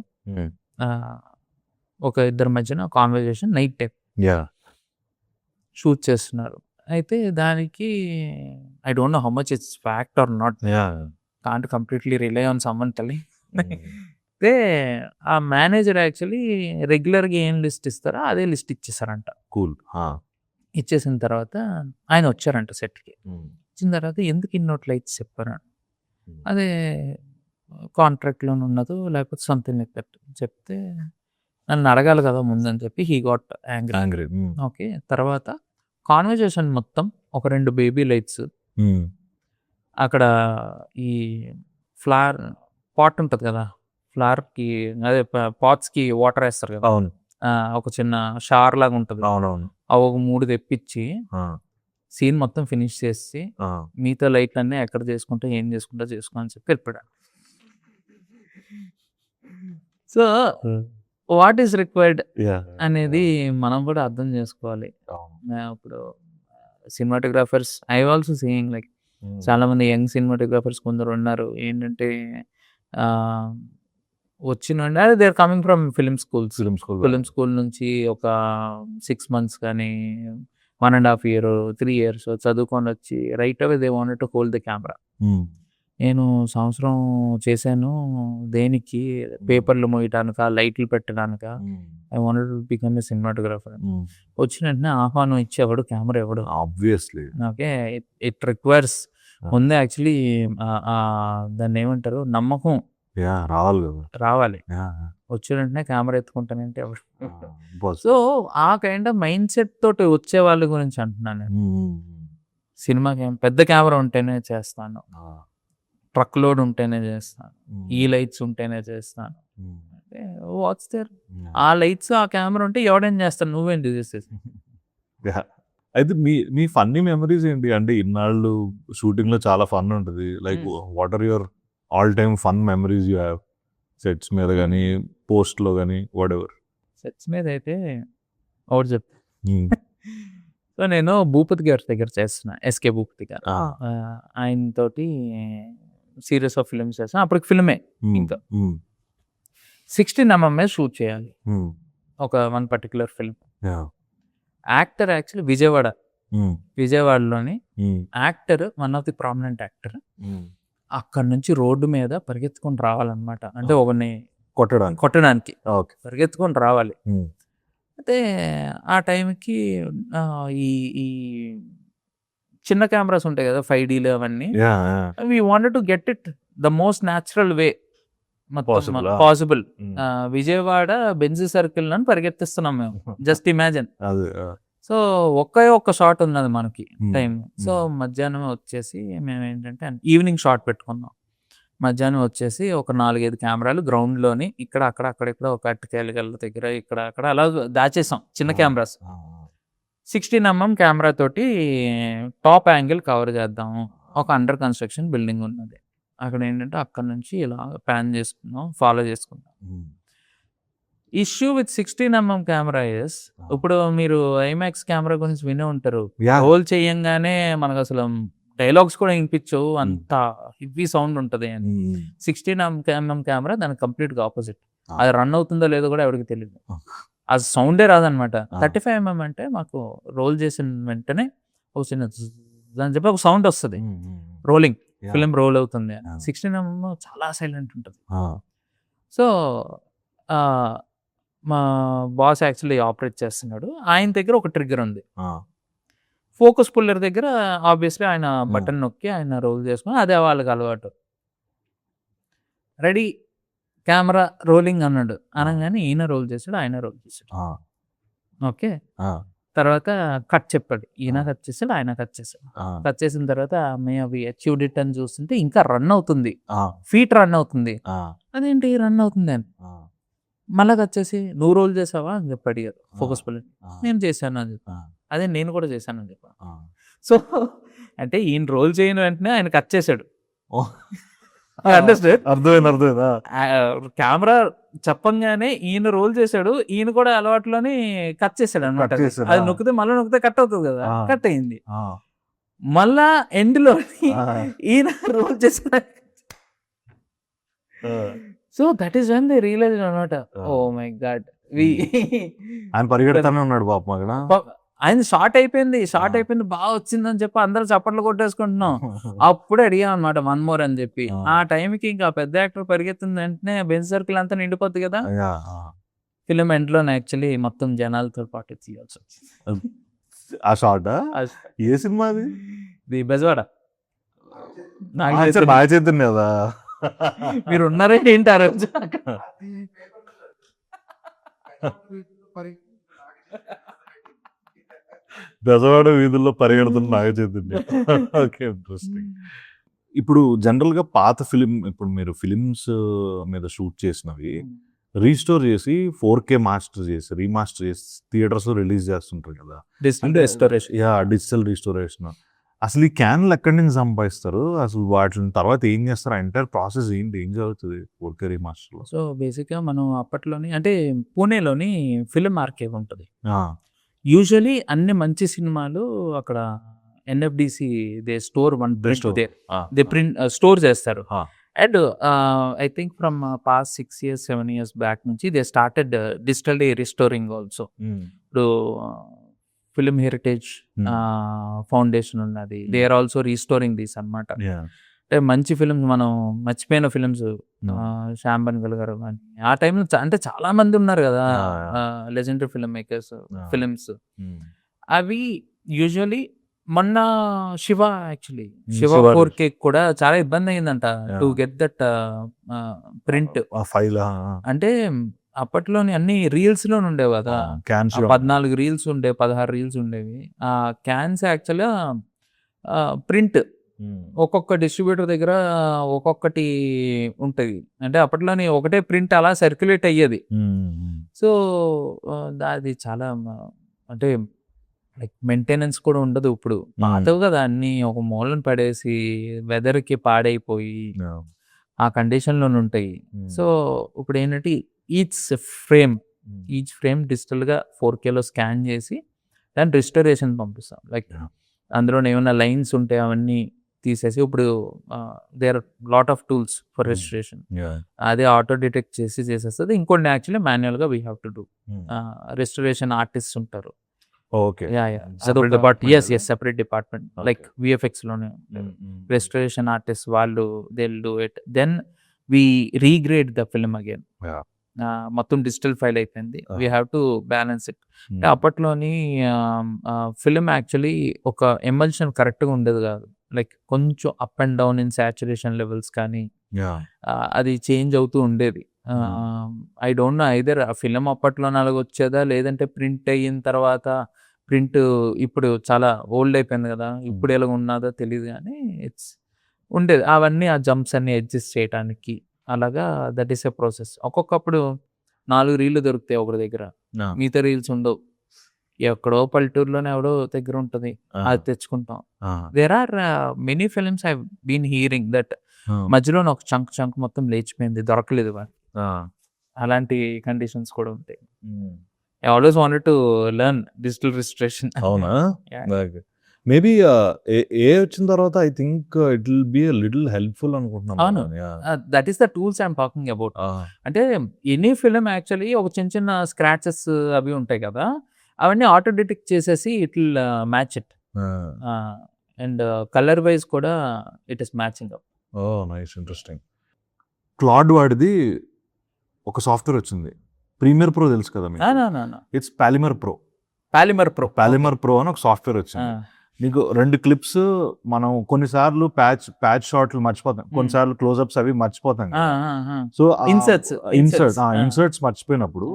ఒక ఇద్దరి మధ్యన కాన్వర్జేషన్ నైట్ టైం షూట్ చేస్తున్నారు. అయితే దానికి I don't know how much it's fact are not, can't completely rely on someone telling. అయితే ఆ మేనేజర్ యాక్చువల్లీ రెగ్యులర్గా ఏం లిస్ట్ ఇస్తారో అదే లిస్ట్ ఇచ్చేసారంట. కూల్. ఇచ్చేసిన తర్వాత ఆయన వచ్చారంట సెట్కి. వచ్చిన తర్వాత ఎందుకు ఇన్నోట్ లైట్స్ చెప్పారు, అదే కాంట్రాక్ట్లో ఉన్నదో లేకపోతే సంథింగ్ లైక్ దట్ చెప్తే, నన్ను అడగాలి కదా ముందని చెప్పి హీ గాట్ యాంగ్రీ. ఓకే, తర్వాత కాన్వర్జేషన్ మొత్తం ఒక 2 బేబీ లైట్స్, అక్కడ ఈ ఫ్లవర్ పాట్ ఉంటుంది కదా, ఫ్లవర్కి అదే పాట్స్కి వాటర్ వేస్తారు కదా, ఒక చిన్న షార్ లాగా ఉంటుంది, అవి ఒక 3 తెప్పించి సీన్ మొత్తం ఫినిష్ చేసి, మిగతా లైట్లన్నీ ఎక్కడ చేసుకుంటా ఏం చేసుకుంటా చేసుకో అని చెప్పి వెళ్ళిపోయాడు. సో వాట్ ఈస్ రిక్వైర్డ్ అనేది మనం కూడా అర్థం చేసుకోవాలి. ఇప్పుడు cinematographers, I also seeing like చాలా మంది యంగ్ సినిమాటోగ్రాఫర్స్ కొందరు ఉన్నారు, ఏంటంటే వచ్చిన they are coming from film school నుంచి ఒక 6 months కానీ 1.5 years 3 years చదువుకొని వచ్చి right away they wanted to hold the camera. నేను సంవత్సరం చేశాను దేనికి, పేపర్లు మోయటానిక, లైట్లు పెట్టడానిక, I wanted to become a cinematographer. వచ్చిన వెంటనే ఆహ్వానం ఇచ్చేవాడు కెమెరా ఎవడు, ఆబ్వియస్లీ. ఓకే, ఇట్ రిక్వైర్స్ ముందే యాక్చువల్లీ దాన్ని ఏమంటారు, నమ్మకం రావాలి. వచ్చిన వెంటనే కెమెరా ఎత్తుకుంటానంటే ఎవరు. సో ఆ కైండ్ ఆఫ్ మైండ్ సెట్ తోటి వచ్చే వాళ్ళ గురించి అంటున్నాను. సినిమాకి పెద్ద కెమెరా ఉంటేనే చేస్తాను, ట్రక్ లోడ్ ఉంటేనే చేస్తాను, ఈ లైట్స్ ఉంటేనే చేస్తాను అంటే వాట్స్ దేర్? ఆ లైట్స్ ఆ కెమెరా ఉంటే ఎవడేం చేస్తాను, నువ్వేంటి చేసేసి. అయితే మీ ఫన్నీ మెమరీస్ ఏంటి? అంటే ఇన్నాళ్ళు షూటింగ్ లో చాలా ఫన్ ఉంటుంది, like what are your all time fun memories you have? Sets మీద కానీ పోస్ట్ లో కానీ వాట్ ఎవర్. సెట్స్ మీద అయితే ఒకటి చెప్తా. సో నేను భూపతి గారి దగ్గర చేస్తున్నా, ఎస్కే భూపతి గారు, ఆయనతోటి సిరీస్ ఆఫ్ ఫిల్మ్స్ చేస్తాను. అప్పటికి ఫిల్మే ఇంకా 16mm షూట్ చేయాలి ఒక 1 particular ఫిల్మ్. యాక్టర్ యాక్చువల్లీ విజయవాడలోని actor, one of the prominent actor. అక్కడ నుంచి రోడ్డు మీద పరిగెత్తుకొని రావాలన్నమాట. అంటే ఒకరిని కొట్టడానికి పరిగెత్తుకొని రావాలి. అయితే ఆ టైంకి ఈ ఈ చిన్న కెమెరాస్ ఉంటాయి కదా 5Dలు అవన్నీ. We wanted to get it the most natural way possible. Vijayawada Benji circle అని పరిగెత్తిస్తున్నాం మేము. Just imagine. సో ఒక్క షాట్ ఉన్నది మనకి టైం. సో మధ్యాహ్నం వచ్చేసి మేము ఏంటంటే ఈవినింగ్ షాట్ పెట్టుకున్నాం. మధ్యాహ్నం వచ్చేసి ఒక 4-5 కెమెరాలు గ్రౌండ్లోని ఇక్కడ అక్కడెక్కడ ఒక అట్టకేలగల దగ్గర ఇక్కడ అక్కడ అలా దాచేసాం చిన్న కెమెరాస్. 16mm కెమెరా తోటి టాప్ యాంగిల్ కవర్ చేద్దాము. ఒక అండర్ కన్స్ట్రక్షన్ బిల్డింగ్ ఉన్నది అక్కడ. ఏంటంటే అక్కడ నుంచి ఇలా ప్యాన్ చేసుకున్నాం, ఫాలో చేసుకున్నాం. Issue with 16mm camera is, ఇప్పుడు మీరు ఐమాక్స్ కెమెరా గురించి వినే ఉంటారు. రోల్ చేయంగానే మనకు అసలు డైలాగ్స్ కూడా వినిపించవు, అంత హెవీ సౌండ్ ఉంటుంది అని. 16mm కెమెరా దానికి కంప్లీట్గా ఆపోజిట్. అది రన్ అవుతుందో లేదో కూడా ఎవరికి తెలియదు, ఆ సౌండే రాదనమాట. 35mm అంటే మాకు రోల్ చేసిన వెంటనే ఒక చిన్న అని చెప్పి ఒక సౌండ్ వస్తుంది, రోలింగ్, ఫిలిం రోల్ అవుతుంది. 16mm చాలా సైలెంట్ ఉంటుంది. సో మా బాస్ యాక్చువల్లీ ఆపరేట్ చేస్తున్నాడు, ఆయన దగ్గర ఒక ట్రిగ్గర్ ఉంది. ఫోకస్ పుల్లర్ దగ్గర ఆబ్వియస్లీ ఆయన బటన్ నొక్కి ఆయన రోల్ చేసుకుని, అదే వాళ్ళకి అలవాటు. రెడీ, కెమెరా రోలింగ్ అన్నాడు. అనగానే ఈయన రోల్ చేశాడు, ఆయన రోల్ చేశాడు. ఓకే, తర్వాత కట్ చెప్పాడు, ఈయన కట్ చేశాడు, ఆయన కట్ చేశాడు. కట్ చేసిన తర్వాత అవి అచీవ్డ్ ఇట్ అని చూస్తుంటే ఇంకా రన్ అవుతుంది, ఫీట్ రన్ అవుతుంది. అదేంటి రన్ అవుతుంది అని మళ్ళీ వచ్చేసి, నువ్వు రోల్ చేసావా అని చెప్పి అడిగారు ఫోకస్ పుల్లర్. నేను చేశాను అని చెప్పి. అదే నేను కూడా చేశాను అని చెప్పి. సో అంటే ఈయన రోల్ చేయని వెంటనే ఆయన కట్ చేశాడు. అర్థమైంది. కెమెరా చెప్పంగానే ఈయన రోల్ చేశాడు, ఈయన కూడా అలవాటులోని కట్ చేశాడు అనమాట. అది నొక్కితే మళ్ళీ నొక్కితే కట్ అవుతుంది కదా, కట్ అయింది. మళ్ళా ఎండ్ లో ఈయన రోల్ చేశాడు. So that is when they realize అనమాట, ఓ మై గాడ్, ఆయన పరిగెడతానే ఉన్నాడు పాపం అక్కడ. ఆయన షార్ట్ అయిపోయింది బాగా వచ్చిందని చెప్పి అందరూ చప్పట్లు కొట్టేసుకుంటున్నాం. అప్పుడే అడిగాం అనమాట 1 more అని చెప్పి. ఆ టైంకి ఇంకా పెద్ద యాక్టర్ పరిగెత్తింది వెంటనే బెంచ్ సర్కిల్ అంతా నిండిపోద్ది కదా. ఫిలిం ఎండ్ లో యాక్చువల్లీ మొత్తం జనాలతో పాటు తీయాల్సి వచ్చింది ఆ షార్ట్. ఏ సినిమా అది? ఇది బెజవాడ. బాగా చేద్దాం కదా మీరు ఉన్నారంటే ఏంటి ఆ రోజు? బెజవాడ వీధుల్లో పరిగెడుతున్న నాగచైతన్య. Okay, interesting. ఇప్పుడు జనరల్ గా పాత ఫిలిం, ఇప్పుడు మీరు ఫిలిమ్స్ మీద షూట్ చేసినవి రీస్టోర్ చేసి 4K మాస్టర్ చేసి రీమాస్టర్ చేసి థియేటర్స్ లో రిలీజ్ చేస్తుంటారు కదా, డిజిటల్ రీస్టోరేషన్. అసలు ఈ క్యాన్లు ఎక్కడి నుంచి సంపాదిస్తారు? అసలు వాటి తర్వాత ఏం చేస్తారు? ఎంటైర్ ప్రాసెస్ ఏంటి, ఏం జరుగుతుంది 4K రీమాస్టర్ లో? సో బేసిక్గా మనం అప్పట్లోని అంటే పూణేలోని ఫిలిం ఆర్కైవ్ ఉంటుంది. యూజువలీ అన్ని మంచి సినిమాలు అక్కడ NFDC they store they print store చేస్తారు. And I think from past 6 years 7 years back నుంచి they started digitally restoring also. ఇప్పుడు ఫిలిం హెరిటేజ్ ఫౌండేషన్ ఉన్నది, they are also restoring these అన్నమాట. అంటే మంచి ఫిలిమ్స్, మనం మర్చిపోయిన ఫిలిమ్స్, శ్యామ్ బెనగల్ గారు కానీ ఆ టైంలో అంటే చాలా మంది ఉన్నారు కదా లెజెండరీ ఫిల్మ్ మేకర్స్ ఫిలిమ్స్. అవి యూజువలీ మొన్న శివ 4K కూడా చాలా ఇబ్బంది అయిందంట to get that print file. అంటే అప్పట్లోని అన్ని రీల్స్ లోనే ఉండేవి కదా, 14 రీల్స్ ఉండేవి, 16 రీల్స్ ఉండేవి. ఆ క్యాన్స్ యాక్చువల్గా ప్రింట్ ఒక్కొక్క డిస్ట్రిబ్యూటర్ దగ్గర ఒక్కొక్కటి ఉంటుంది. అంటే అప్పట్లోని ఒకటే ప్రింట్ అలా సర్క్యులేట్ అయ్యేది. సో అది చాలా అంటే లైక్ మెయింటెనెన్స్ కూడా ఉండదు. ఇప్పుడు పాతవు కదా అన్ని ఒక మూలను పడేసి వెదర్కి పాడైపోయి ఆ కండిషన్లోనే ఉంటాయి. సో ఇప్పుడు ఏంటంటే ఈచ్ ఫ్రేమ్ డిజిటల్గా 4Kలో స్కాన్ చేసి దాన్ని రిస్టోరేషన్ పంపిస్తాం. లైక్ అందులో ఏమైనా లైన్స్ ఉంటే అవన్నీ తీసేసి, ఇప్పుడు there lot of tools for registration, అదే ఆటో డిటెక్ట్ చేసేస్తుంది. ఇంకోటి యాక్చువల్లీ మాన్యువల్గా we have to do. Restoration artist ఉంటారు, ఓకే. అదొక department. Yes separate department. Like VFX లోనే రెస్టరేషన్ ఆర్టిస్ట్ వాళ్ళు they will do it. Then we regrade the film again. మొత్తం digital file అయిపోయింది. We have to balance it. అంటే అప్పట్లోని film actually ఒక emulsion కరెక్ట్గా ఉండేది కాదు. లైక్ కొంచెం up and down in saturation levels కానీ అది చేంజ్ అవుతూ ఉండేది. ఐ డోంట్ నో ఐదర్ ఆ ఫిలిం అప్పట్లో అలాగ వచ్చేదా లేదంటే ప్రింట్ అయిన తర్వాత ప్రింట్ ఇప్పుడు చాలా ఓల్డ్ అయిపోయింది కదా, ఇప్పుడు ఎలాగ ఉన్నదో తెలియదు కానీ ఇట్స్ ఉండేది. అవన్నీ ఆ జంప్స్ అన్ని అడ్జస్ట్ చేయడానికి అలాగా దట్ ఈస్ ఎ ప్రాసెస్. ఒక్కొక్కప్పుడు 4 రీళ్లు దొరుకుతాయి ఒకరి దగ్గర, మిగతా రీల్స్ ఉండవు. ఎక్కడో పల్లెటూరులోనే ఎవడో దగ్గర ఉంటుంది, అది తెచ్చుకుంటాం. There are many films I been hearing that మధ్యలో ఒక చంక్ మొత్తం లేచిపోయింది, దొరకలేదు వాడు. అలాంటి కండిషన్స్ కూడా ఉంటాయి. I always wanted to learn digital registration. అవునా? మేబీ ఏ వచ్చిన తర్వాత I think it will be a little helpful అనుకుంటున్నాను. That is the tools I'm talking about. అంటే ఎనీ ఫిలిం యాక్చువల్లీ ఒక చిన్న స్క్రాచెస్ అవి ఉంటాయి కదా, అవన్నీ ఆటో డిటెక్ట్ చేసేసి it will match it. And colour wise కూడా it is matching up. Nice, interesting. Claude వాడిది ఒక సాఫ్ట్వేర్ వచ్చింది, ప్రీమియర్ ప్రో తెలుసు కదా మీకు? ఇట్స్ పాలిమర్ ప్రో అని ఒక సాఫ్ట్వేర్ వచ్చింది. నీకు 2 క్లిప్స్ మనం కొన్నిసార్లు ప్యాచ్ షాట్లు మర్చిపోతాం, కొన్నిసార్లు క్లోజ్అప్స్ అవి మర్చిపోతాం. సో ఇన్సర్ట్స్ మర్చిపోయినప్పుడు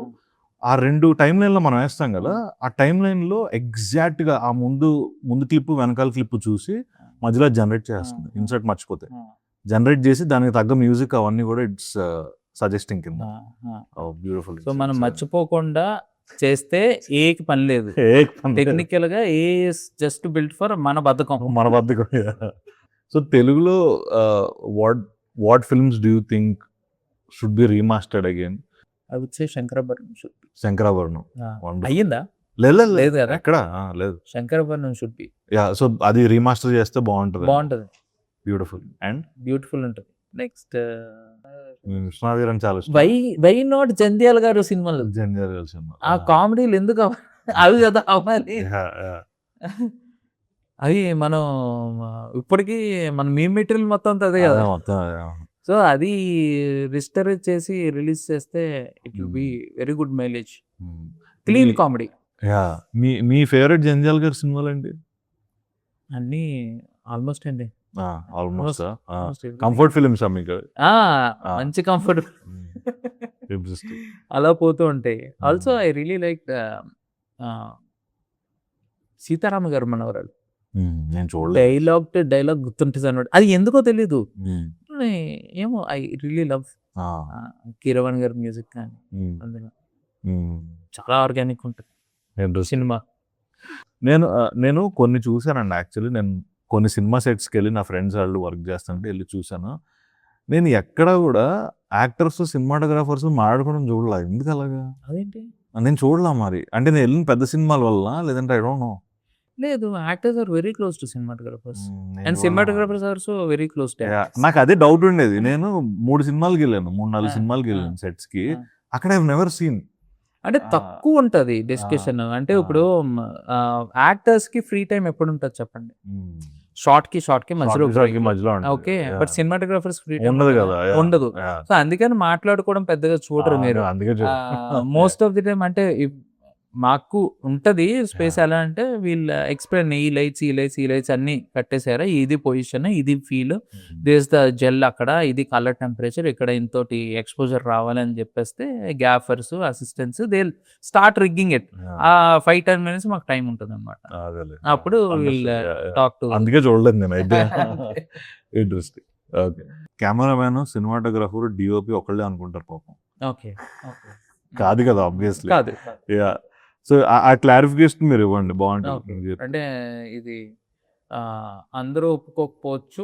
ఆ 2 టైమ్ లైన్ లో మనం వేస్తాం కదా, ఆ టైమ్ లైన్ లో ఎగ్జాక్ట్ గా ఆ ముందు క్లిప్ వెనకాల క్లిప్ చూసి మధ్యలో జనరేట్ చేస్తుంది. ఇన్సర్ట్ మర్చిపోతే జనరేట్ చేసి దానికి తగ్గ మ్యూజిక్ అవన్నీ కూడా ఇట్స్ సజెస్టింగ్ కింద. బ్యూటిఫుల్. సో మనం మర్చిపోకుండా చేస్తే ఏకి పని లేదు. టెక్నికల్ గా ఏ జస్ట్ బిల్డ్ ఫర్ మన బద్ధకం. సో తెలుగులో what films do you think should be remastered again? I would say Shankarabharanam. అయ్యిందా? లేదు కదా, ఎక్కడ లేదు. Shankarabharanam should be. సో అది రీమాస్టర్ చేస్తే బాగుంటది. బ్యూటిఫుల్ ఉంటుంది. నెక్స్ట్ విశ్వనాథ్ చాలా వై నాట్ జంధ్యాల గారు సినిమాలు, ఆ కామెడీలు ఎందుకు అవి కదా అవ్వాలి. అవి మనం ఇప్పటికీ మన మీమ్ మెటీరియల్ మొత్తం అదే కదా. సో అది రిజిస్టర్ చేసి రిలీజ్ చేస్తే it will be very good mileage, clean comedy. Me favourite Jandhyala గారి సినిమాలు ఏంటి? అన్నీ ఆల్మోస్ట్ అండి. కంఫర్ట్ ఫిల్మ్స్ మీకు? మంచి కంఫర్ట్ అలా పోతూ ఉంటాయి. Also I really like Sitarama గారు మనవరాలు. డైలాగ్ గుర్తుంటుంది అన్నమాట. అది ఎందుకో తెలీదు, ఏమో ఐ రియలీ లవ్ కీరవాణి గారి మ్యూజిక్ కానీ అందులో చాలా ఆర్గానిక్ ఉంటుంది సినిమా. నేను కొన్ని చూసానండి యాక్చువల్లీ. నేను కొన్ని సినిమా సెట్స్కి వెళ్ళి నా ఫ్రెండ్స్ వాళ్ళు వర్క్ చేస్తుంటే వెళ్ళి చూసాను. నేను ఎక్కడ కూడా యాక్టర్స్ సినిమాటోగ్రాఫర్స్ మాట్లాడుకోవడం చూడలే. ఎందుకు అలాగా? అదేంటి నేను చూడలా మరి. అంటే నేను వెళ్ళిన పెద్ద సినిమాల వల్ల, లేదంటే ఐ డోంట్ నో. లేదు, actors are very close to cinematographers and cinematographers also very close to actors. నాకు అదే డౌట్ ఉండేది. నేను 3 సినిమాలకి వెళ్ళాను, 3-4 సినిమాలకి వెళ్ళాను సెట్స్ కి. అక్కడ ఐ హావ్ నెవర్ సీన్. అంటే తక్కువ ఉంటది డిస్కషన్. అంటే ఇప్పుడు యాక్టర్స్ కి ఫ్రీ టైం ఎప్పుడు ఉంటుంది చెప్పండి? షార్ట్ కి మధ్యలో. Okay, but cinematographers free time ఉండదు. సో అందుకని మాట్లాడుకోవడం పెద్దగా చూడరు మీరు. మోస్ట్ ఆఫ్ ది టైం అంటే మాకు ఉంటది స్పేస్. ఎలా అంటే వీళ్ళు ఎక్స్ప్లెయిన్ ఈ లైట్స్ అన్ని కట్టేసారా, ఇది పొజిషన్, ఇది ఫీల్, దిస్ ద జెల్ అక్కడ, ఇది కలర్ టెంపరేచర్, ఇక్కడ ఇంతోటి ఎక్స్పోజర్ రావాలని చెప్పేస్తే గ్యాఫర్స్ assistants they start rigging it. ఆ 5-10 minutes మాకు టైం ఉంటుంది అనమాట. అప్పుడు వీళ్ళు టాక్ టు. అందుకే చూడలేదు నేను అయితే. Interesting. Okay, cameraman, cinematographer, DOP ఒకళ్ళే అనుకుంటారు పాపం. ఓకే కాదు కదా, ఆబ్వియస్లీ. కాదు. యా, సో ఆ క్లారిఫికేషన్ మీరు ఇవ్వండి, బాగుంటుంది. అంటే ఇది అందరూ ఒప్పుకోకపోవచ్చు,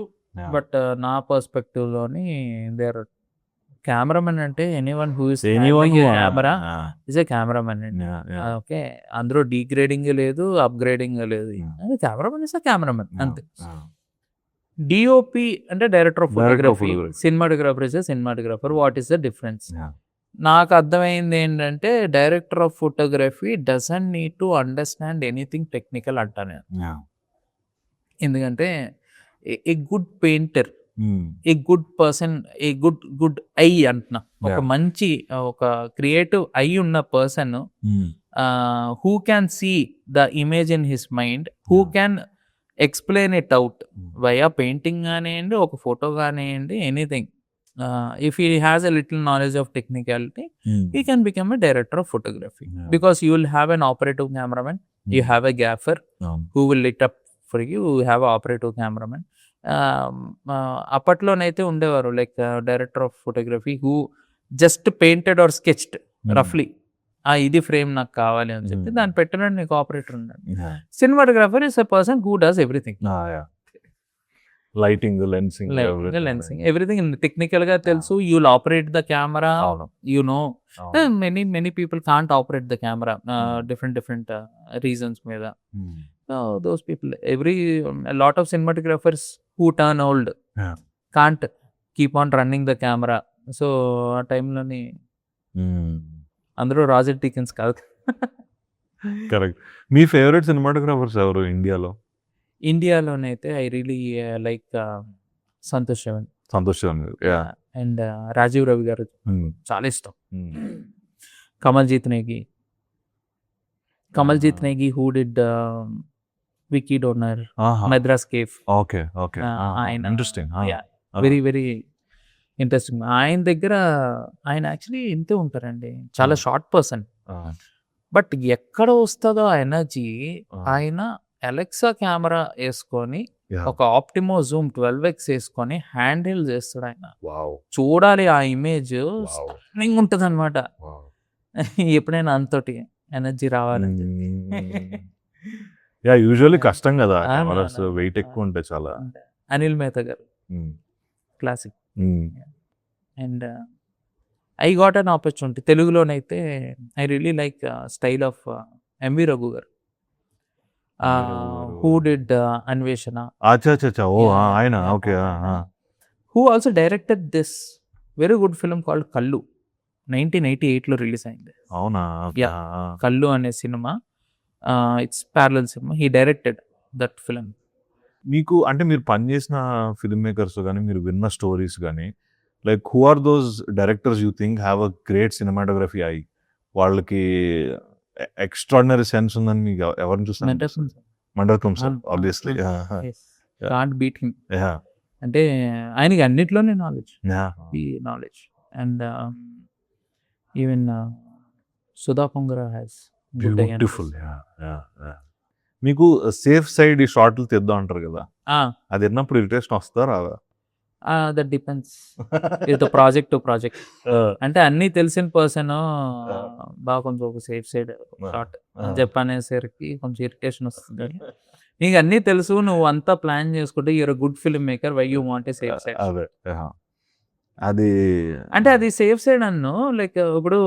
బట్ నా పర్స్పెక్టివ్ లోని దేర్ కెమెరామెన్ అంటే anyone who is camera is a cameraman అండి. ఓకే, అందరూ డీగ్రేడింగ్ లేదు, అప్గ్రేడింగ్ లేదు. కెమెరామెన్ ఇస్ ఏ కెమెరామెన్ అంతే. డిఓపి అంటే director of photography, cinematographer is a cinematographer. What is the difference? నాకు అర్థమైంది ఏంటంటే director of photography doesn't need to understand anything technical అంటాను నేను. ఎందుకంటే a good painter, a good person, a good I అంటున్నా, ఒక మంచి ఒక క్రియేటివ్ ఐ ఉన్న person who can see the image in his mind, who can explain it out via painting కానివ్వండి, ఒక ఫోటో కానివ్వండి, anything. If he has a little knowledge of technicality, he can become a director of photography. Because you will have an operative cameraman, you have a gaffer who will lit up for you, you have an operative cameraman. అప్పట్లోనైతే ఉండేవారు like director of photography who just painted or sketched రఫ్లీ, ఇది frame నాకు కావాలి అని చెప్పి దాన్ని పెట్టడానికి నీకు ఆపరేటర్ ఉన్నాడు. Cinematographer is a person who does everything, lighting, lensing, everything technical గా తెలుసు. You will operate the camera, you know many people can't operate the camera different reasons మీద. Those people lot of cinematographers who turn old can't keep on running the camera. So ఆ టైంలోని అందరూ Roger టీకెన్స్ కాదు. Correct. మీ favourite cinematographers ఎవరు ఇండియాలో? ఇండియాలోనైతే I really like Santosh Sivan and Rajiv Ravi garu చాలా ఇష్టం. కమల్జీత్ నేగి హూ డిడ్ వికీ డోనర్, మద్రాస్ కేఫ్, ఆయన వెరీ వెరీ ఇంట్రెస్టింగ్. ఆయన దగ్గర ఆయన యాక్చువల్లీ ఇంతే ఉంటారండి, చాలా షార్ట్ పర్సన్, బట్ ఎక్కడ వస్తుందో ఆ ఎనర్జీ. ఆయన అలెక్సా కెమెరా వేసుకొని ఒక ఆప్టిమో జూమ్ 12x వేసుకొని హ్యాండిల్ చేస్తాడు ఆయన. చూడాలి ఆ ఇమేజ్ స్టన్నింగ్ ఉంటుంది అనమాట. ఎప్పుడైనా అంతటి ఎనర్జీ రావాలి. యూజువల్లీ కష్టం కదా, వెయిట్ ఎక్కువ ఉంటాయి చాలా. Anil Mehta garu classic. And I got an opportunity తెలుగులోనైతే I really like style of MV Raghu garu, who did Anveshana. Acha. Oh, aina. Okay. Who also directed this very good film called Kallu. 1988 లో రిలీజ్ అయింది. అవునా? Yeah. Kallu అనే cinema, it's parallel cinema. He directed that film. మీకు అంటే మీరు పనిచేసిన film makers కానీ మీరు విన్న స్టోరీస్ కానీ like who are those directors you think have a great cinematography I, వాళ్ళకి ఎక్స్ట్రాడినరీ సెన్స్ ఉందని మీకు ఎవరిని చూస్తారు? Maniratnam sir obviously. Can't beat him. అంటే ఆయనకి అన్నిట్లోనే knowledge. And even Sudha Kongara has beautiful. మీకు సేఫ్ సైడ్ ఈ షార్ట్లు తెద్దాం అంటారు కదా, అది విన్నప్పుడు ఇరిటేషన్ వస్తారా? దట్ డిపెండ్స్ ఇది ప్రాజెక్ట్ టు ప్రాజెక్ట్. అంటే అన్ని తెలిసిన పర్సన్ బాగా కొంచెం ఒక సేఫ్ సైడ్ షార్ట్ చెప్పనేసరికి కొంచెం ఇరిటేషన్ వస్తుంది. నీకు అన్నీ తెలుసు, నువ్వు అంతా ప్లాన్ చేసుకుంటే you're good film maker, why you want a safe side. అది అంటే అది సేఫ్ సైడ్ అన్ను లైక్ ఇప్పుడు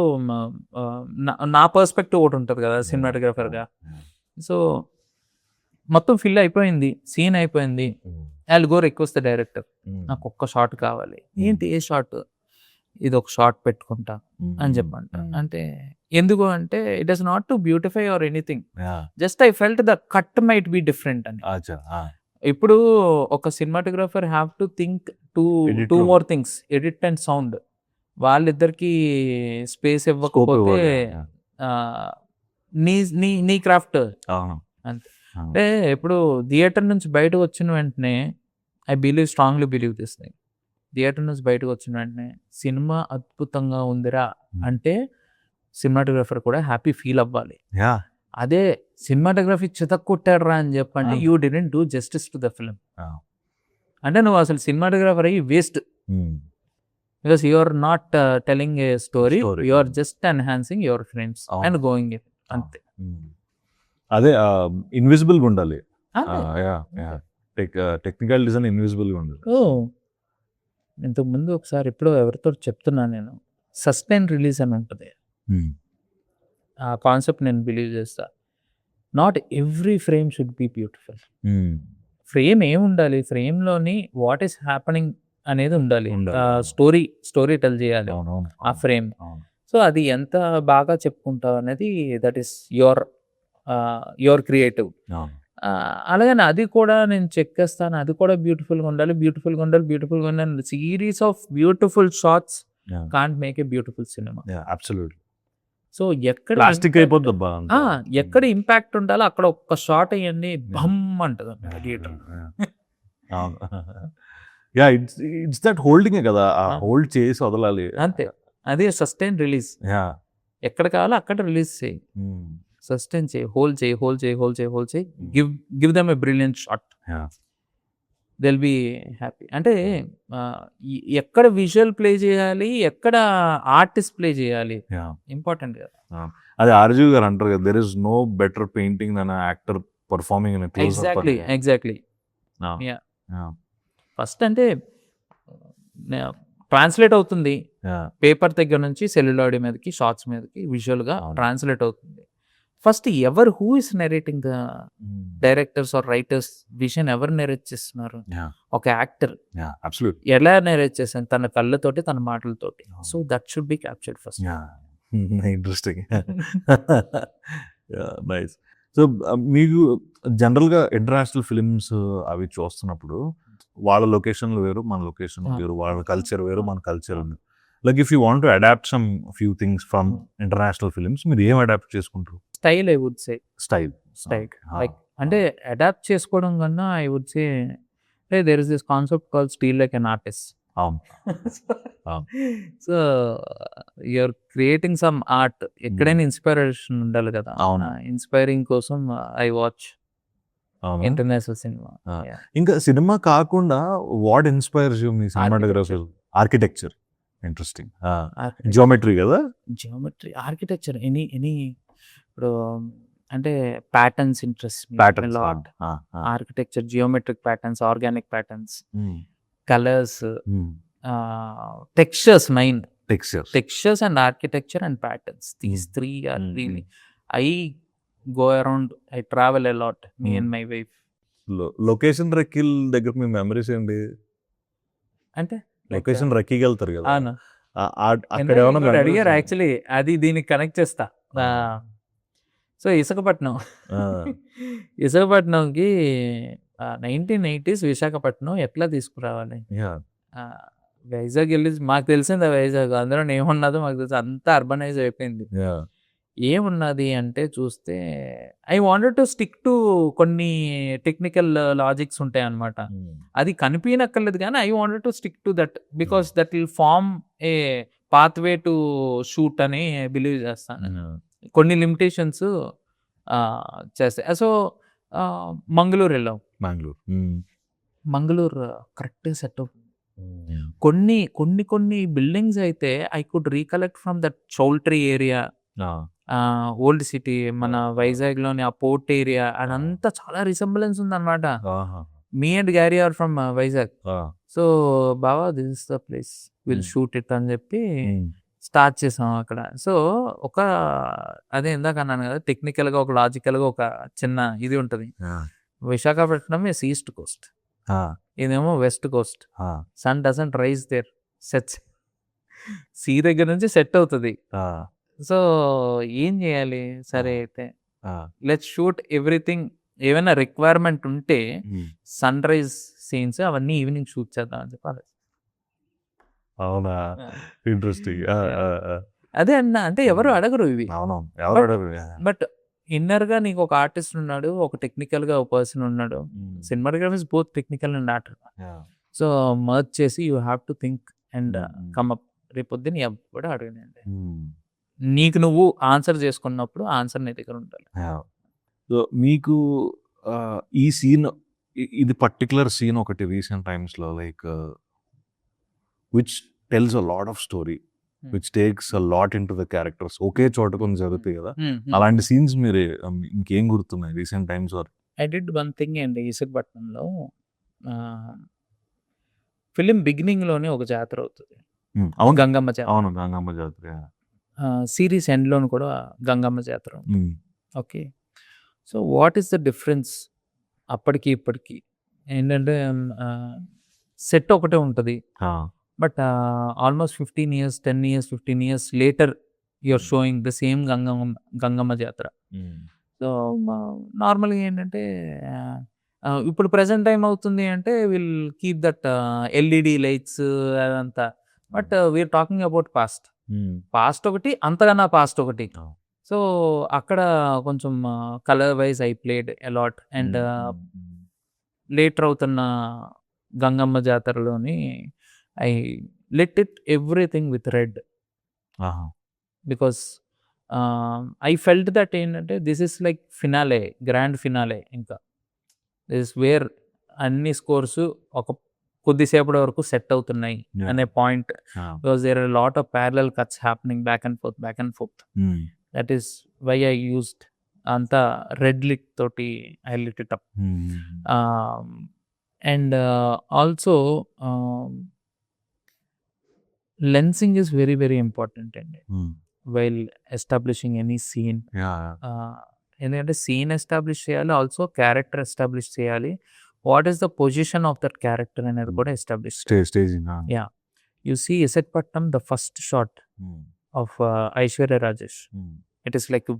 నా పర్స్పెక్టివ్ ఒకటి ఉంటుంది కదా సినిమాటోగ్రాఫర్గా. సో మొత్తం ఫిల్ అయిపోయింది, సీన్ అయిపోయింది, I will go request the director, నాకు ఒక్క షాట్ కావాలి. ఏంటి ఏ షాట్? ఇది ఒక షాట్ పెట్టుకుంటా అని చెప్పంట. అంటే ఎందుకు అంటే it is not to beautify or anything, just I felt the cut might be different అని. ఇప్పుడు ఒక cinematographer have to think two more things, edit and sound. వాళ్ళిద్దరికి స్పేస్ ఇవ్వకపోతే నీ క్రాఫ్ట్ అంతే. అంటే ఇప్పుడు థియేటర్ నుంచి బయటకు వచ్చిన వెంటనే I strongly believe this thing, theatre నుంచి బయటకు వచ్చిన వెంటనే సినిమా అద్భుతంగా ఉందిరా అంటే సినిమాటోగ్రాఫర్ కూడా హ్యాపీ ఫీల్ అవ్వాలి. అదే సినిమాటోగ్రఫీ చితక్కొట్టాడరా అని చెప్పండి, you didn't do justice to the film. అంటే నువ్వు అసలు సినిమాటోగ్రాఫర్ అయ్యి waste, because you are not telling a story, you are just enhancing your frames and going it అంతే. అదే ఇన్విజిబుల్ గా ఉండాలి, టెక్నికల్ డిజైన్ ఇన్విజిబుల్ గా ఉండాలి. ఇంతకు ముందు ఒకసారి ఎప్పుడో ఎవరితో చెప్తున్నాను నేను, సస్టైన్ రిలీజ్ అని ఉంటుంది. ఆ కాన్సెప్ట్ నేను బిలీవ్ చేస్తా. Not every frame should be beautiful. Frame ఏముండాలి, ఫ్రేమ్లోని వాట్ ఈస్ హ్యాపెనింగ్ అనేది ఉండాలి. స్టోరీ టెల్ చేయాలి ఆ ఫ్రేమ్. సో అది ఎంత బాగా చెప్పుకుంటావు అనేది దట్ ఈస్ యువర్ క్రియేటివ్. అలాగని అది కూడా నేను చెక్కేస్తాను, అది కూడా బ్యూటిఫుల్గా ఉండాలి, బ్యూటిఫుల్గా ఉండాలి, బ్యూటిఫుల్గా ఉండాలి. Series of beautiful shorts can't make a beautiful cinema. Absolutely. So ఎక్కడ ప్లాస్టిక్ అయిపోద్ది అబ్బా. ఎక్కడ ఇంపాక్ట్ ఉండాలో అక్కడ ఒక్క షార్ట్ అయ్యండి బమ్ అంటది థియేటర్. యా, ఇట్స్ దట్ హోల్డింగే కదా, హోల్డ్ చేసి వదలాలి అంతే. అదే సస్టైన్ రిలీజ్. ఎక్కడ కావాలో అక్కడ రిలీజ్ చేయి, సస్టైన్ చేయి, హోల్డ్ చేయి, give them a brilliant shot, they'll be happy. అంటే ఎక్కడ విజువల్ ప్లే చేయాలి, ఎక్కడ ఆర్టిస్ట్ ప్లే చేయాలి, ఇంపార్టెంట్ కదా. అది ఆర్జీవి గారు అంటారు కదా, there is no better painting than actor performing in exactly. First అంటే ట్రాన్స్లేట్ అవుతుంది పేపర్ దగ్గర నుంచి సెల్యులాయిడ్ మీదకి, షార్ట్స్ మీదకి, విజువల్గా ట్రాన్స్లేట్ అవుతుంది. First who is narrating the director's or writer's vision, ఎవరు నెరేట్ చేస్తున్నారు? ఒక యాక్టర్ ఎలా నెరేట్ చేస్తాను? తన కళ్ళతోటి, తన మాటలతోటి. So that should be captured first. Interesting. Nice. So మీకు జనరల్గా ఇంటర్నేషనల్ ఫిలిమ్స్ అవి చూస్తున్నప్పుడు వాళ్ళ లొకేషన్లు వేరు, మన లొకేషన్ వేరు, వాళ్ళ కల్చర్ వేరు, మన కల్చర్ వేరు. Like if you want to adapt some few things from international films, మీరు ఏం అడాప్ట్ చేసుకుంటారు? Style, I would say style. Like అంటే అడాప్ట్ చేసుకోవడం కన్నా I would say there is this concept called steal like an artist. So you're creating some art. ఎక్కడైనా inspiration ఉండాలి కదా. Inspiring కోసం ఐ వాచ్ ఇంటర్నేషనల్ సినిమా. ఇంకా cinema కాకుండా what inspires you? మీ సినిమాటోగ్రఫీ, ఆర్కిటెక్చర్ ఇంట్రెస్టింగ్, జియోమెట్రీ కదా, geometry, architecture, any ఇప్పుడు అంటే patterns interest, architecture, geometric patterns, organic patterns, colours, textures, mind textures and architecture and patterns. These three are really, I go around, I travel a lot, me and my wife. Location రకీల్ దగ్గర మీ memories ఏంటి? అంటే location రకీకి వెళ్తారు కదా, అక్కడ అడిగారు actually, అది దీనికి కనెక్ట్ చేస్తా. సో విశాఖపట్నంకి 1980s విశాఖపట్నం ఎట్లా తీసుకురావాలి? వైజాగ్ వెళ్ళి మాకు తెలిసింది వైజాగ్, అందులో ఏమున్నదో మాకు తెలుసు, అంతా అర్బనైజ్ అయిపోయింది. ఏమున్నది అంటే చూస్తే I wanted to stick to కొన్ని టెక్నికల్ లాజిక్స్ ఉంటాయి అన్నమాట. అది కనిపించక్కర్లేదు కానీ I wanted to stick to that because that will form a pathway to shoot అని బిలీవ్ చేస్తాను. కొన్ని లిమిటేషన్స్ చేస్తాయి. సో మంగళూరు వెళ్ళాం. మంగళూరు కరెక్ట్గా సెట్ అవుతుంది. కొన్ని బిల్డింగ్స్ అయితే I could recollect from that choultry area, old city, మన వైజాగ్ లోని ఆ పోర్ట్ ఏరియా, అదంతా చాలా రిసెంబ్లెన్స్ ఉందన్నమాట. Me and Garry are from Vizag. So బావా this is the place, will shoot it అని చెప్పి స్టార్ట్ చేసాం అక్కడ. సో అదే ఇందాక అన్నాను కదా, టెక్నికల్ గా, ఒక లాజికల్ గా ఒక చిన్న ఇది ఉంటది. విశాఖపట్నం ఇస్ ఈస్ట్ కోస్ట్, ఇదేమో west coast. Sun doesn't rise there, sets sea దగ్గర నుంచి సెట్ అవుతుంది. సో ఏం చేయాలి? సరే అయితే లెట్స్ షూట్ ఎవ్రీథింగ్. ఏమైనా రిక్వైర్మెంట్ ఉంటే సన్ రైజ్ సీన్స్ అవన్నీ ఈవినింగ్ షూట్ చేద్దాం అని చెప్పాలి. అవునా, ఇంట్రెస్టింగ్. అదే అన్న, అంటే ఎవరు అడగరు ఇవి. బట్ ఇన్నర్ గా నీకు ఒక ఆర్టిస్ట్ ఉన్నాడు, ఒక టెక్నికల్ గా ఒక పర్సన్ ఉన్నాడు. Cinematography is both technical and art. So merge చేసి you have to think and come up. రేపొద్దున ఎప్పుడు అడగనండి, నీకు నువ్వు ఆన్సర్ చేసుకున్నప్పుడు ఆన్సర్ నీ దగ్గర ఉండాలి. సో మీకు ఈ సీన్, ఇది పర్టికులర్ సీన్ ఒకటి రీసెంట్ టైమ్స్లో like which tells a lot of story, which takes a lot in to the characters, ఒకే చోట కొన్ని జరుగుతాయి కదా, అలాంటి సీన్స్ మీరు ఇంకేం గుర్తున్నాయి recent times? I did one thing అండి, విశాఖపట్నంలో ఫిలిం బిగినింగ్ లోనే ఒక జాతర అవుతుంది, గంగమ్మ జాతర. అవును, గంగమ్మ జాతర. సిరీస్ ఎండ్లోను కూడా Gangamma Jatara. Okay, so what is the difference అప్పటికి ఇప్పటికి? ఏంటంటే సెట్ ఒకటే ఉంటుంది, but almost 15 years 10 years 15 years later you're showing the same Gangamma Jatara. So నార్మల్గా ఏంటంటే ఇప్పుడు ప్రెసెంట్ టైం అవుతుంది అంటే will keep that LED lights అదంతా. But we're talking about past ఒకటి, అంతకన్నా పాస్ట్ ఒకటి. సో అక్కడ కొంచెం colour wise I played a lot. And later అవుతున్న గంగమ్మ జాతరలోని I let it everything with red, because I felt that ఏంటంటే this is like finale, grand finale. ఇంకా దిస్ ఇస్ వేర్ అన్ని స్కోర్స్ ఒక కొద్దిసేపటి వరకు సెట్ అవుతున్నాయి అనే point. Because there are lot of parallel cuts happening back and forth. That is why I used అంతా red lit తోటి I lit it up. And also lensing is very very important అండి while establishing any scene. ఎందుకంటే scene establish చేయాలి, also character establish చేయాలి. What is the position of that character అనేది కూడా establish. Yeah, you see ఇసట్పట్నం, the first shot of Aishwarya Rajesh, it is like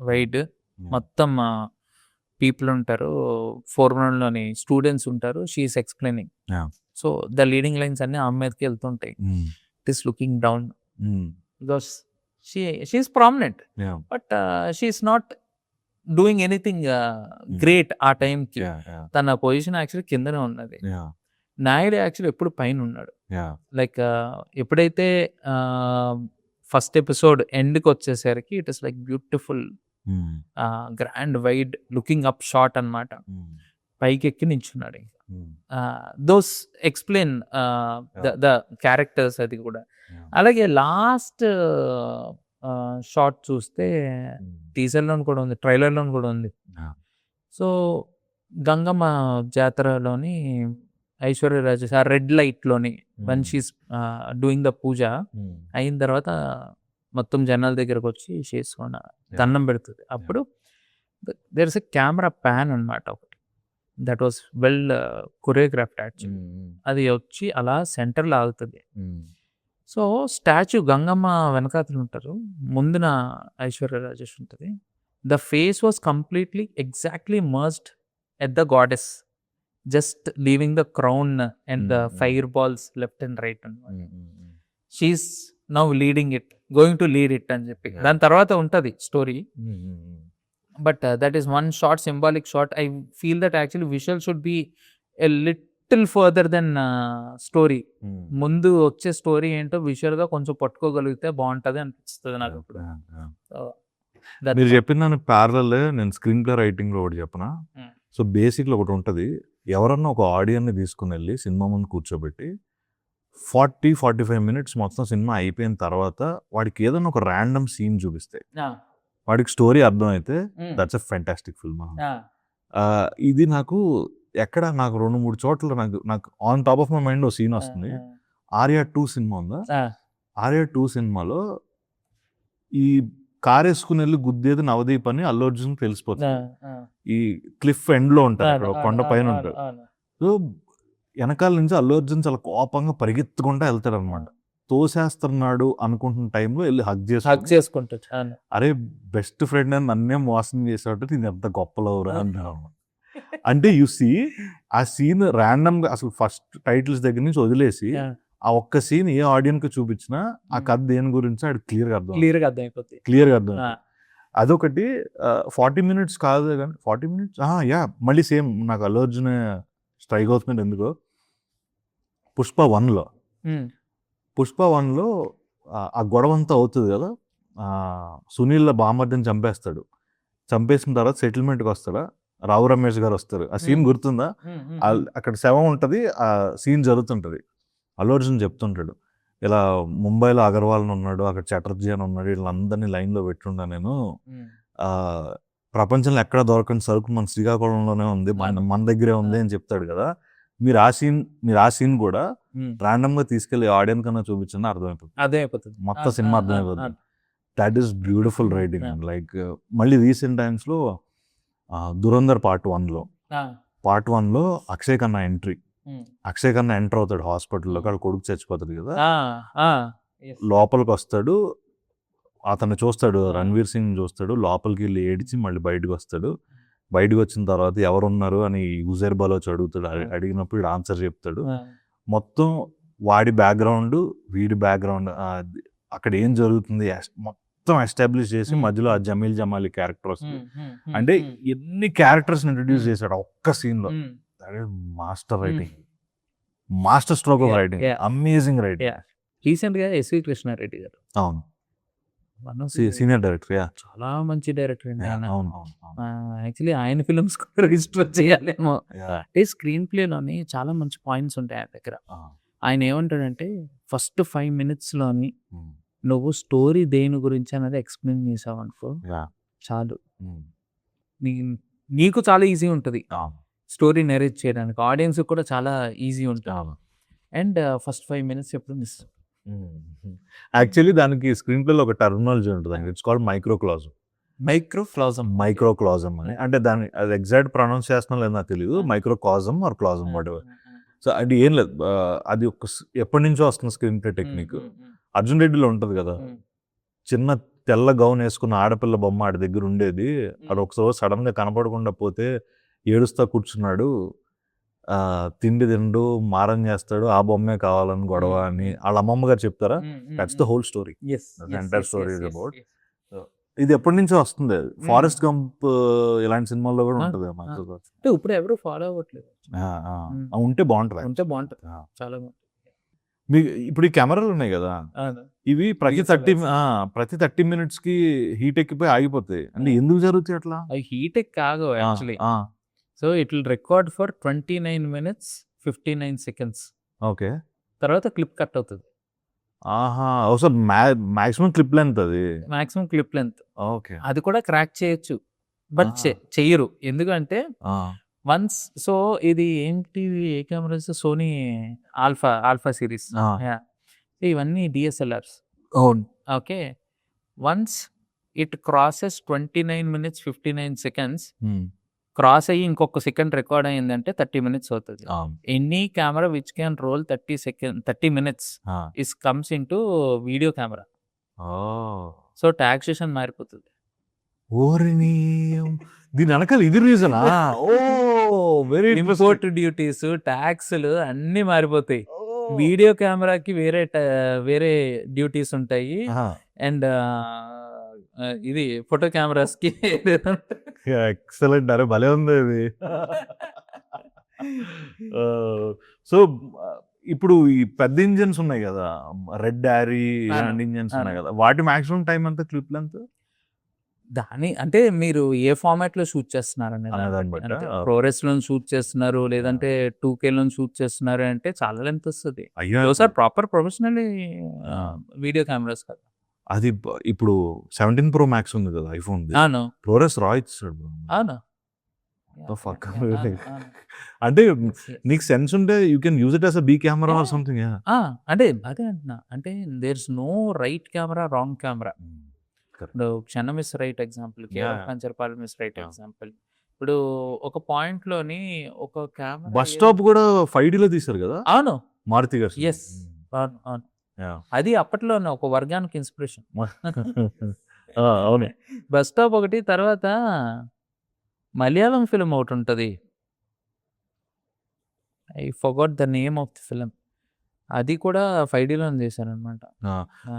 wide మొత్తం people ఉంటారు, ఫోర్గ్రౌండ్లోని స్టూడెంట్స్ ఉంటారు, she's explaining. So the leading lines అన్ని ఆమె మీదకి వెళ్తుంటాయి. It is looking down because she's prominent, but she's not doing anything great ఆ టైంకి. తన పొజిషన్ యాక్చువల్లీ కిందనే ఉన్నది. నాయుడు యాక్చువల్లీ ఎప్పుడు పైన ఉన్నాడు. లైక్ ఎప్పుడైతే ఫస్ట్ ఎపిసోడ్ ఎండ్కి వచ్చేసరికి it is like beautiful grand wide looking up shot అన్నమాట. పైకి ఎక్కి నించున్నాడు. ఇంకా దోస్ ఎక్స్ప్లెయిన్ ద క్యారెక్టర్స్. అది కూడా అలాగే లాస్ట్ షాట్ చూస్తే టీజర్లో కూడా ఉంది, ట్రైలర్లో కూడా ఉంది. సో గంగమ్మ జాతరలోని ఐశ్వర్య రాజేష్ ఆ రెడ్ లైట్లోని one she's doing the puja అయిన తర్వాత మొత్తం జనాల దగ్గరకు వచ్చి చేసుకున్న దండం పెడుతుంది. అప్పుడు there is a camera pan అనమాట ఒకటి, that was well choreographed actually. అది వచ్చి అలా సెంటర్లో ఆగుతుంది. సో స్టాచ్యూ గంగమ్మ వెనకాతలు ఉంటారు, ముందున ఐశ్వర్య రాజేష్ ఉంటుంది. The face was completely exactly merged at the goddess, just leaving the crown and the fire balls left and right అనమాట. She's now leading it, going to lead it అని చెప్పి. దాని తర్వాత ఉంటుంది story. But that is one short, symbolic shot. I feel that actually visual should be a little further then story. ముందు వచ్చే story ఏంటో విజువల్గా కొంచెం పట్టుకోగలిగితే బాగుంటుంది అనిపిస్తుంది నాకు ఇప్పుడు. మీరు చెప్పిన దాని ప్యారలల్ నేను స్క్రీన్ ప్లే రైటింగ్లో ఒకటి చెప్పనా. సో బేసిక్లో ఒకటి ఉంటుంది, ఎవరన్నా ఒక ఆడియన్ని తీసుకుని వెళ్ళి సినిమా ముందు కూర్చోబెట్టి 40-45 మినిట్స్ మొత్తం సినిమా అయిపోయిన తర్వాత వాడికి ఏదైనా ఒక ర్యాండమ్ సీన్ చూపిస్తే వాడికి స్టోరీ అర్థమైతే దట్స్ ఎ ఫెంటాస్టిక్ ఫిల్మ్. ఇది నాకు 2-3 చోట్ల నాకు on top of my mind ఓ సీన్ వస్తుంది. ఆర్యా 2 సినిమా ఉందా, ఆర్యా 2 సినిమాలో ఈ కార్ వేసుకుని వెళ్ళి గుద్దేది నవదీప్ అని అల్లు అర్జున్ తెలిసిపోతుంది. ఈ క్లిఫ్ ఎండ్ లో ఉంటారు, అక్కడ కొండ పైన ఉంటారు. సో వెనకాల నుంచి అల్లు అర్జున్ చాలా కోపంగా పరిగెత్తుకుంటా వెళ్తాడు అనమాట. తోసేస్తున్నాడు అనుకుంటున్న టైంలో వెళ్ళి హగ్ చేసుకుంటాడు. అరే బెస్ట్ ఫ్రెండ్ అని నన్నే మోసం చేసాడు, నేను ఎంత గొప్పలవురా అంటాను. అంటే యు సీ ఆ సీన్ ర్యాండమ్ గా అసలు ఫస్ట్ టైటిల్స్ దగ్గర నుంచి వదిలేసి ఆ ఒక్క సీన్ ఏ ఆడియన్స్ కి చూపించినా ఆ కథ దేని గురించి అది క్లియర్గా అర్థం. అదొకటి. 40 మినిట్స్ కాదు కానీ 40 మినిట్స్ మళ్ళీ సేమ్ నాకు అల్లు అర్జున్ స్ట్రైక్ అవుతుంది ఎందుకో. పుష్ప 1లో ఆ గొడవ అంతా అవుతుంది కదా, సునీల్ బామర్దిని చంపేసిన తర్వాత సెటిల్మెంట్కి వస్తాడా, రావు రమేష్ గారు వస్తారు. ఆ సీన్ గుర్తుందా? అక్కడ శవం ఉంటుంది, ఆ సీన్ జరుగుతుంటది. అల్లు అర్జున్ చెప్తుంటాడు, ఇలా ముంబైలో అగర్వాల్ ఉన్నాడు, అక్కడ చటర్జీ అని ఉన్నాడు, వీళ్ళందరినీ లైన్లో పెట్టుండా నేను. ప్రపంచంలో ఎక్కడ దొరకని సరుకు మన శ్రీకాకుళంలోనే ఉంది, మన దగ్గరే ఉంది అని చెప్తాడు కదా. మీరు ఆ సీన్ కూడా ర్యాండమ్ గా తీసుకెళ్లి ఆడియన్స్ కన్నా చూపించిన అర్థమైపోతుంది, మొత్తం సినిమా అర్థమైపోతుంది. That is beautiful writing. Like మళ్ళీ రీసెంట్ టైమ్స్ లో దురంధర్ పార్ట్ 1లో అక్షయ్ ఖన్నా ఎంటర్ అవుతాడు హాస్పిటల్లో, అక్కడ కొడుకు చచ్చిపోతాడు కదా, లోపలికి వస్తాడు. అతను చూస్తాడు, రణ్వీర్ సింగ్ చూస్తాడు, లోపలికి వెళ్ళి ఏడిచి మళ్ళీ బయటకు వస్తాడు. బయటకు వచ్చిన తర్వాత ఎవరున్నారు అని యూజర్ బలోచ్ అడుగుతాడు. అడిగినప్పుడు వీడు ఆన్సర్ చెప్తాడు. మొత్తం వాడి బ్యాక్గ్రౌండ్, వీడి బ్యాక్గ్రౌండ్, అక్కడ ఏం జరుగుతుంది మొత్తం ఎస్టాబ్లిష్ చేసి మధ్యలో ఆ జమీల్ జమాలి క్యారెక్టర్ వస్తుంది. అంటే ఎన్ని క్యారెక్టర్స్ ఇంట్రడ్యూస్ చేశాడు ఒక్క సీన్ లో. Master writing, master stroke of writing, amazing writing. Recent గా ఎస్వి కృష్ణారెడ్డి గారు, అవును, సీనియర్ డైరెక్టర్, చాలా మంచి డైరెక్టర్ అండి ఆయన. అవును. యాక్చువల్లీ ఆయన ఫిల్మ్స్ కూడా రిజిస్టర్ చేయాలేమో. అంటే స్క్రీన్ ప్లే లోని చాలా మంచి పాయింట్స్ ఉంటాయి ఆయన దగ్గర. ఆయన ఏమంటాడంటే ఫస్ట్ 5 minutes లోని నువ్వు స్టోరీ దేని గురించి అనేది ఎక్స్ప్లెయిన్ చేసావు అనుకో చాలు, నీకు చాలా ఈజీ ఉంటుంది స్టోరీ నెరేట్ చేయడానికి, ఆడియన్స్ కూడా చాలా ఈజీ ఉంటుంది. అండ్ ఫస్ట్ 5 minutes ఎప్పుడు మిస్. యాక్చువల్లీ దానికి స్క్రీన్ ప్లేలో ఒక టర్మినాలజీ ఉంటుంది, ఇట్స్ కాల్డ్ మైక్రోక్లాజం. మైక్రోక్లాజం అని, అంటే దాని అది ఎగ్జాక్ట్ ప్రొనౌన్స్ చేస్తున్నా లేదు నాకు తెలియదు. మైక్రోకాజం ఆర్ క్లాజం వాట్ ఎవర్. సో అది ఏం లేదు, అది ఒక ఎప్పటి నుంచో వస్తున్న స్క్రీన్ ప్లే టెక్నిక్. అర్జున్ రెడ్డిలో ఉంటుంది కదా, చిన్న తెల్ల గౌన్ వేసుకున్న ఆడపిల్ల బొమ్మ ఆడి దగ్గర ఉండేది. అది ఒకసారి సడన్ గా కనపడకుండా పోతే ఏడుస్తా కూర్చున్నాడు, తిండి తిండు మారం చేస్తాడు, ఆ బొమ్మే కావాలని గొడవ అని వాళ్ళ అమ్మమ్మ గారు చెప్తారా. That's the whole story, entire story is about. ఇది ఎప్పటి నుంచో వస్తుంది. ఫారెస్ట్ గంప్ ఇలాంటి సినిమాల్లో కూడా ఉంటుంది. ఇప్పుడు ఎవరు ఫాలో అవ్వట్లేదు. ఉంటే బాగుంటుంది, చాలా బాగుంటుంది. మీకు ఇప్పుడు ఈ కెమెరాలు ఉన్నాయి కదా, ఇవి ప్రతి 30 minutes కి హీట్ ఎక్కిపోయి ఆగిపోతాయి. అంటే ఎందుకు జరుగుతాయి అట్లా? అవి హీట్ ఎక్కి ఆగవు actually. So it will record for 29 minutes 59 seconds. Okay, తర్వాత క్లిప్ కట్ అవుతుంది. ఒకసారి మాక్సిమం క్లిప్ లెంత్, అది మాక్సిమం క్లిప్ లెంత్. ఓకే, అది కూడా క్రాక్ చేయొచ్చు, బట్ చెయ్యరు. ఎందుకంటే వన్స్, సో ఇది ఏంటి, ఏ కెమెరాస్, సోనీ ఆల్ఫా సిరీస్, ఇవన్నీ DSLRs. Okay, once it crosses 29 minutes 59 seconds, cross అయ్యి ఇంకొక సెకండ్ రికార్డ్ అయ్యిందంటే 30 minutes అవుతుంది. Any camera which can roll 30 minutes is comes in to video camera. So taxation మారిపోతుంది. దీని వెనకాల ఇది రీజనా? వెరీ ఇంపోర్ట్ డ్యూటీస్, ట్యాక్స్లు అన్ని మారిపోతాయి. వీడియో కెమెరాకి వేరే డ్యూటీస్ ఉంటాయి, అండ్ ఇది ఫోటో కెమెరాస్ కి. ఎక్సలెంట్, అరే భలే ఉంది ఇది. సో ఇప్పుడు ఈ పెద్ద ఇంజన్స్ ఉన్నాయి కదా, రెడ్ డారీ ఇంజన్స్ ఉన్నాయి కదా, వాటి మాక్సిమం టైం అంతా క్లిప్ లెంత్ దాని అంటే మీరు ఏ ఫార్మాట్ లో షూట్ చేస్తున్నారు అనేది, ప్రోరెస్ లో షూట్ చేస్తున్నారు లేదంటే 2K లో షూట్ చేస్తున్నారు అంటే చాలా లెంత్ వస్తుంది. Sir proper professional video cameras కదా. అది ఇప్పుడు 17 Pro Max ఉంది కదా ఐఫోన్, ప్రోరెస్ రా ఇచ్చాడు. అంటే నీకు సెన్స్ ఉంటే you can use it as a B camera or something. అంటే అదే అంటున్నా, అంటే there is no right camera, wrong camera. ఇప్పుడు Kshanam is right example, Pancharpalem is right example. ఇప్పుడు ఒక పాయింట్ లోని ఒక కెమెరా, బస్ స్టాప్ కూడా 5D లో తీశారు కదా. అవును, మారుతి గారు. ఎస్, అవును. అది అప్పట్లో ఒక వర్గానికి ఇన్స్పిరేషన్. అవును, బస్ స్టాప్ ఒకటి. తర్వాత మలయాళం ఫిలిం ఒకటి ఉంటుంది, I forgot the name of the film. అది కూడా 5Dలో చేశారు అనమాట.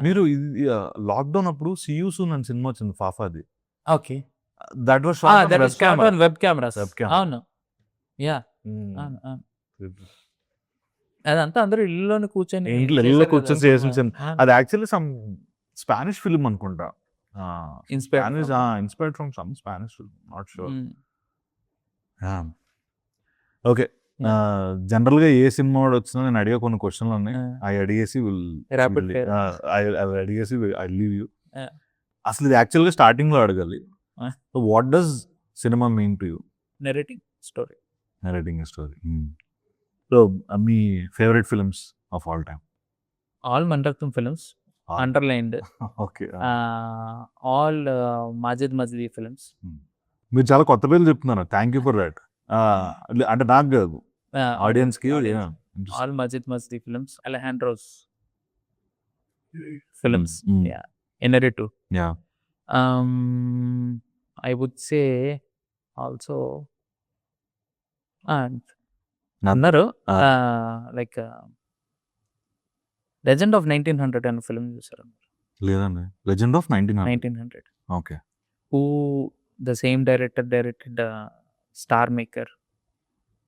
మీరు లాక్డౌన్ అప్పుడు సియూ సూన్ అని సినిమా వచ్చింది, ఫాఫాది. Okay, that was shot on web cameras. అవును, యా, అదంతా అందరూ ఇల్లులోనే కూర్చొని చేసిన. అది యాక్చువల్లీ సమ్ స్పానిష్ ఫిల్మ్ అనుకుంటా, inspired from some Spanish film, not sure. Okay, general గా ఏ సినిమా వచ్చినా నేను అడిగే కొన్ని క్వశ్చన్లు ఉన్నాయి. అడిగేసి ఐ లీవ్ యూ. అసలు ఇది యాక్చువల్ గా స్టార్టింగ్ లో అడగాలి, what does cinema mean to you? Narrating story. So మీ favourite films of all time? All Mani Ratnam films, underlined. Okay, all Majid Majidi films. మీరు చాలా కొత్త పేర్లు చెప్తున్నారు, థ్యాంక్ యూ ఫర్ దాట్. అంటే నాకు కాదు, ఆడియన్స్ కి. All Majid Majidi films, Alejandro's films. Inarritu. Yeah I would say also అన్నారు లైక్ 'లెజెండ్ ఆఫ్ 1900' అనే ఫిల్మ్ చూసారు. లేదండి, legend of 1900 okay. who the same director directed Star Maker,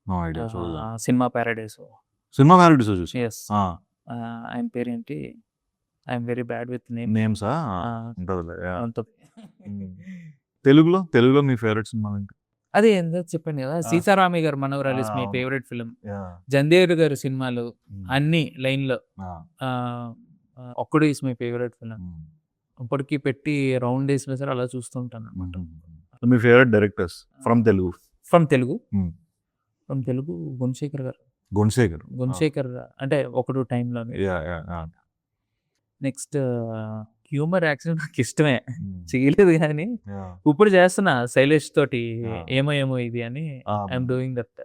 no idea. చూడలేదు. Cinema Paradise. Cinema Paradise చూసి ఎస్ ఆయన పేరేంటి, I'm very bad with నేమ్సా ఉంటుందిలే. తెలుగులో మీ ఫేవరెట్ సినిమా ఏంటి? అదే ఎంత చెప్పాను కదా, సీతారామయ్య గారు మనవరాలు ఇస్ మై అవును. Favourite film. జందేర్ గారు సినిమాలు అన్ని లైన్ లో ఒక్కడు ఇస్ మై ఫేవరెట్ ఫిల్మ్. ఇప్పటికీ పెట్టి రౌండ్ డేస్ లో సరే అలా చూస్తుంటాను అనమాట. మీ favourite directors from Telugu? From Telugu Gunasekhar garu. Gunasekhar అంటే ఒకడు టైంలో. నెక్స్ట్ హ్యూమర్ యాక్షన్ నాకు ఇష్టమే, చేయలేదు కానీ ఇప్పుడు చేస్తున్నా శైలేష్ తోటి ఏమో ఇది అని. I'm doing that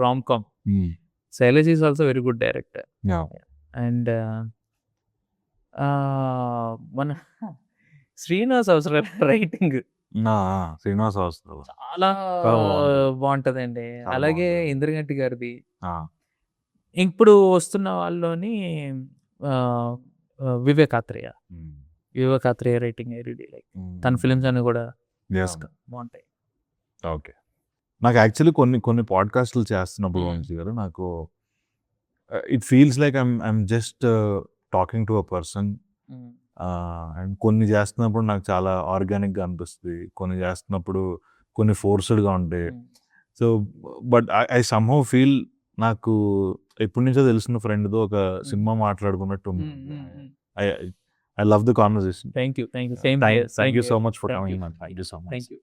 romcom. Shailesh is also very good director. And మన శ్రీనివాస్ అవసరం రైటింగ్ శ్రీనివాస్ అవసరం చాలా బాగుంటదండి. అలాగే ఇంద్రగంటి గారిది. ఇప్పుడు వస్తున్న వాళ్ళలోని Vivek Athreya writing I really like. తన ఫిల్మ్స్ అన్ని కూడా బాగుంటాయి. ఓకే. నాకు యాక్చువల్లీ కొన్ని పాడ్కాస్ట్లు చేస్తున్నప్పుడు వంశీ గారు నాకు it feels like I'm just talking to a person. And కొన్ని చేస్తున్నప్పుడు నాకు చాలా ఆర్గానిక్గా అనిపిస్తుంది, కొన్ని చేస్తున్నప్పుడు కొన్ని ఫోర్స్డ్గా ఉంటాయి. So but I somehow feel నాకు ఎప్పటి నుంచో తెలిసిన ఫ్రెండ్తో ఒక సినిమా మాట్లాడుకున్నట్టు ఉంది. I love the conversation. Thank you. Same here. Thank you so much for coming, man. Thank you so much. Thank you.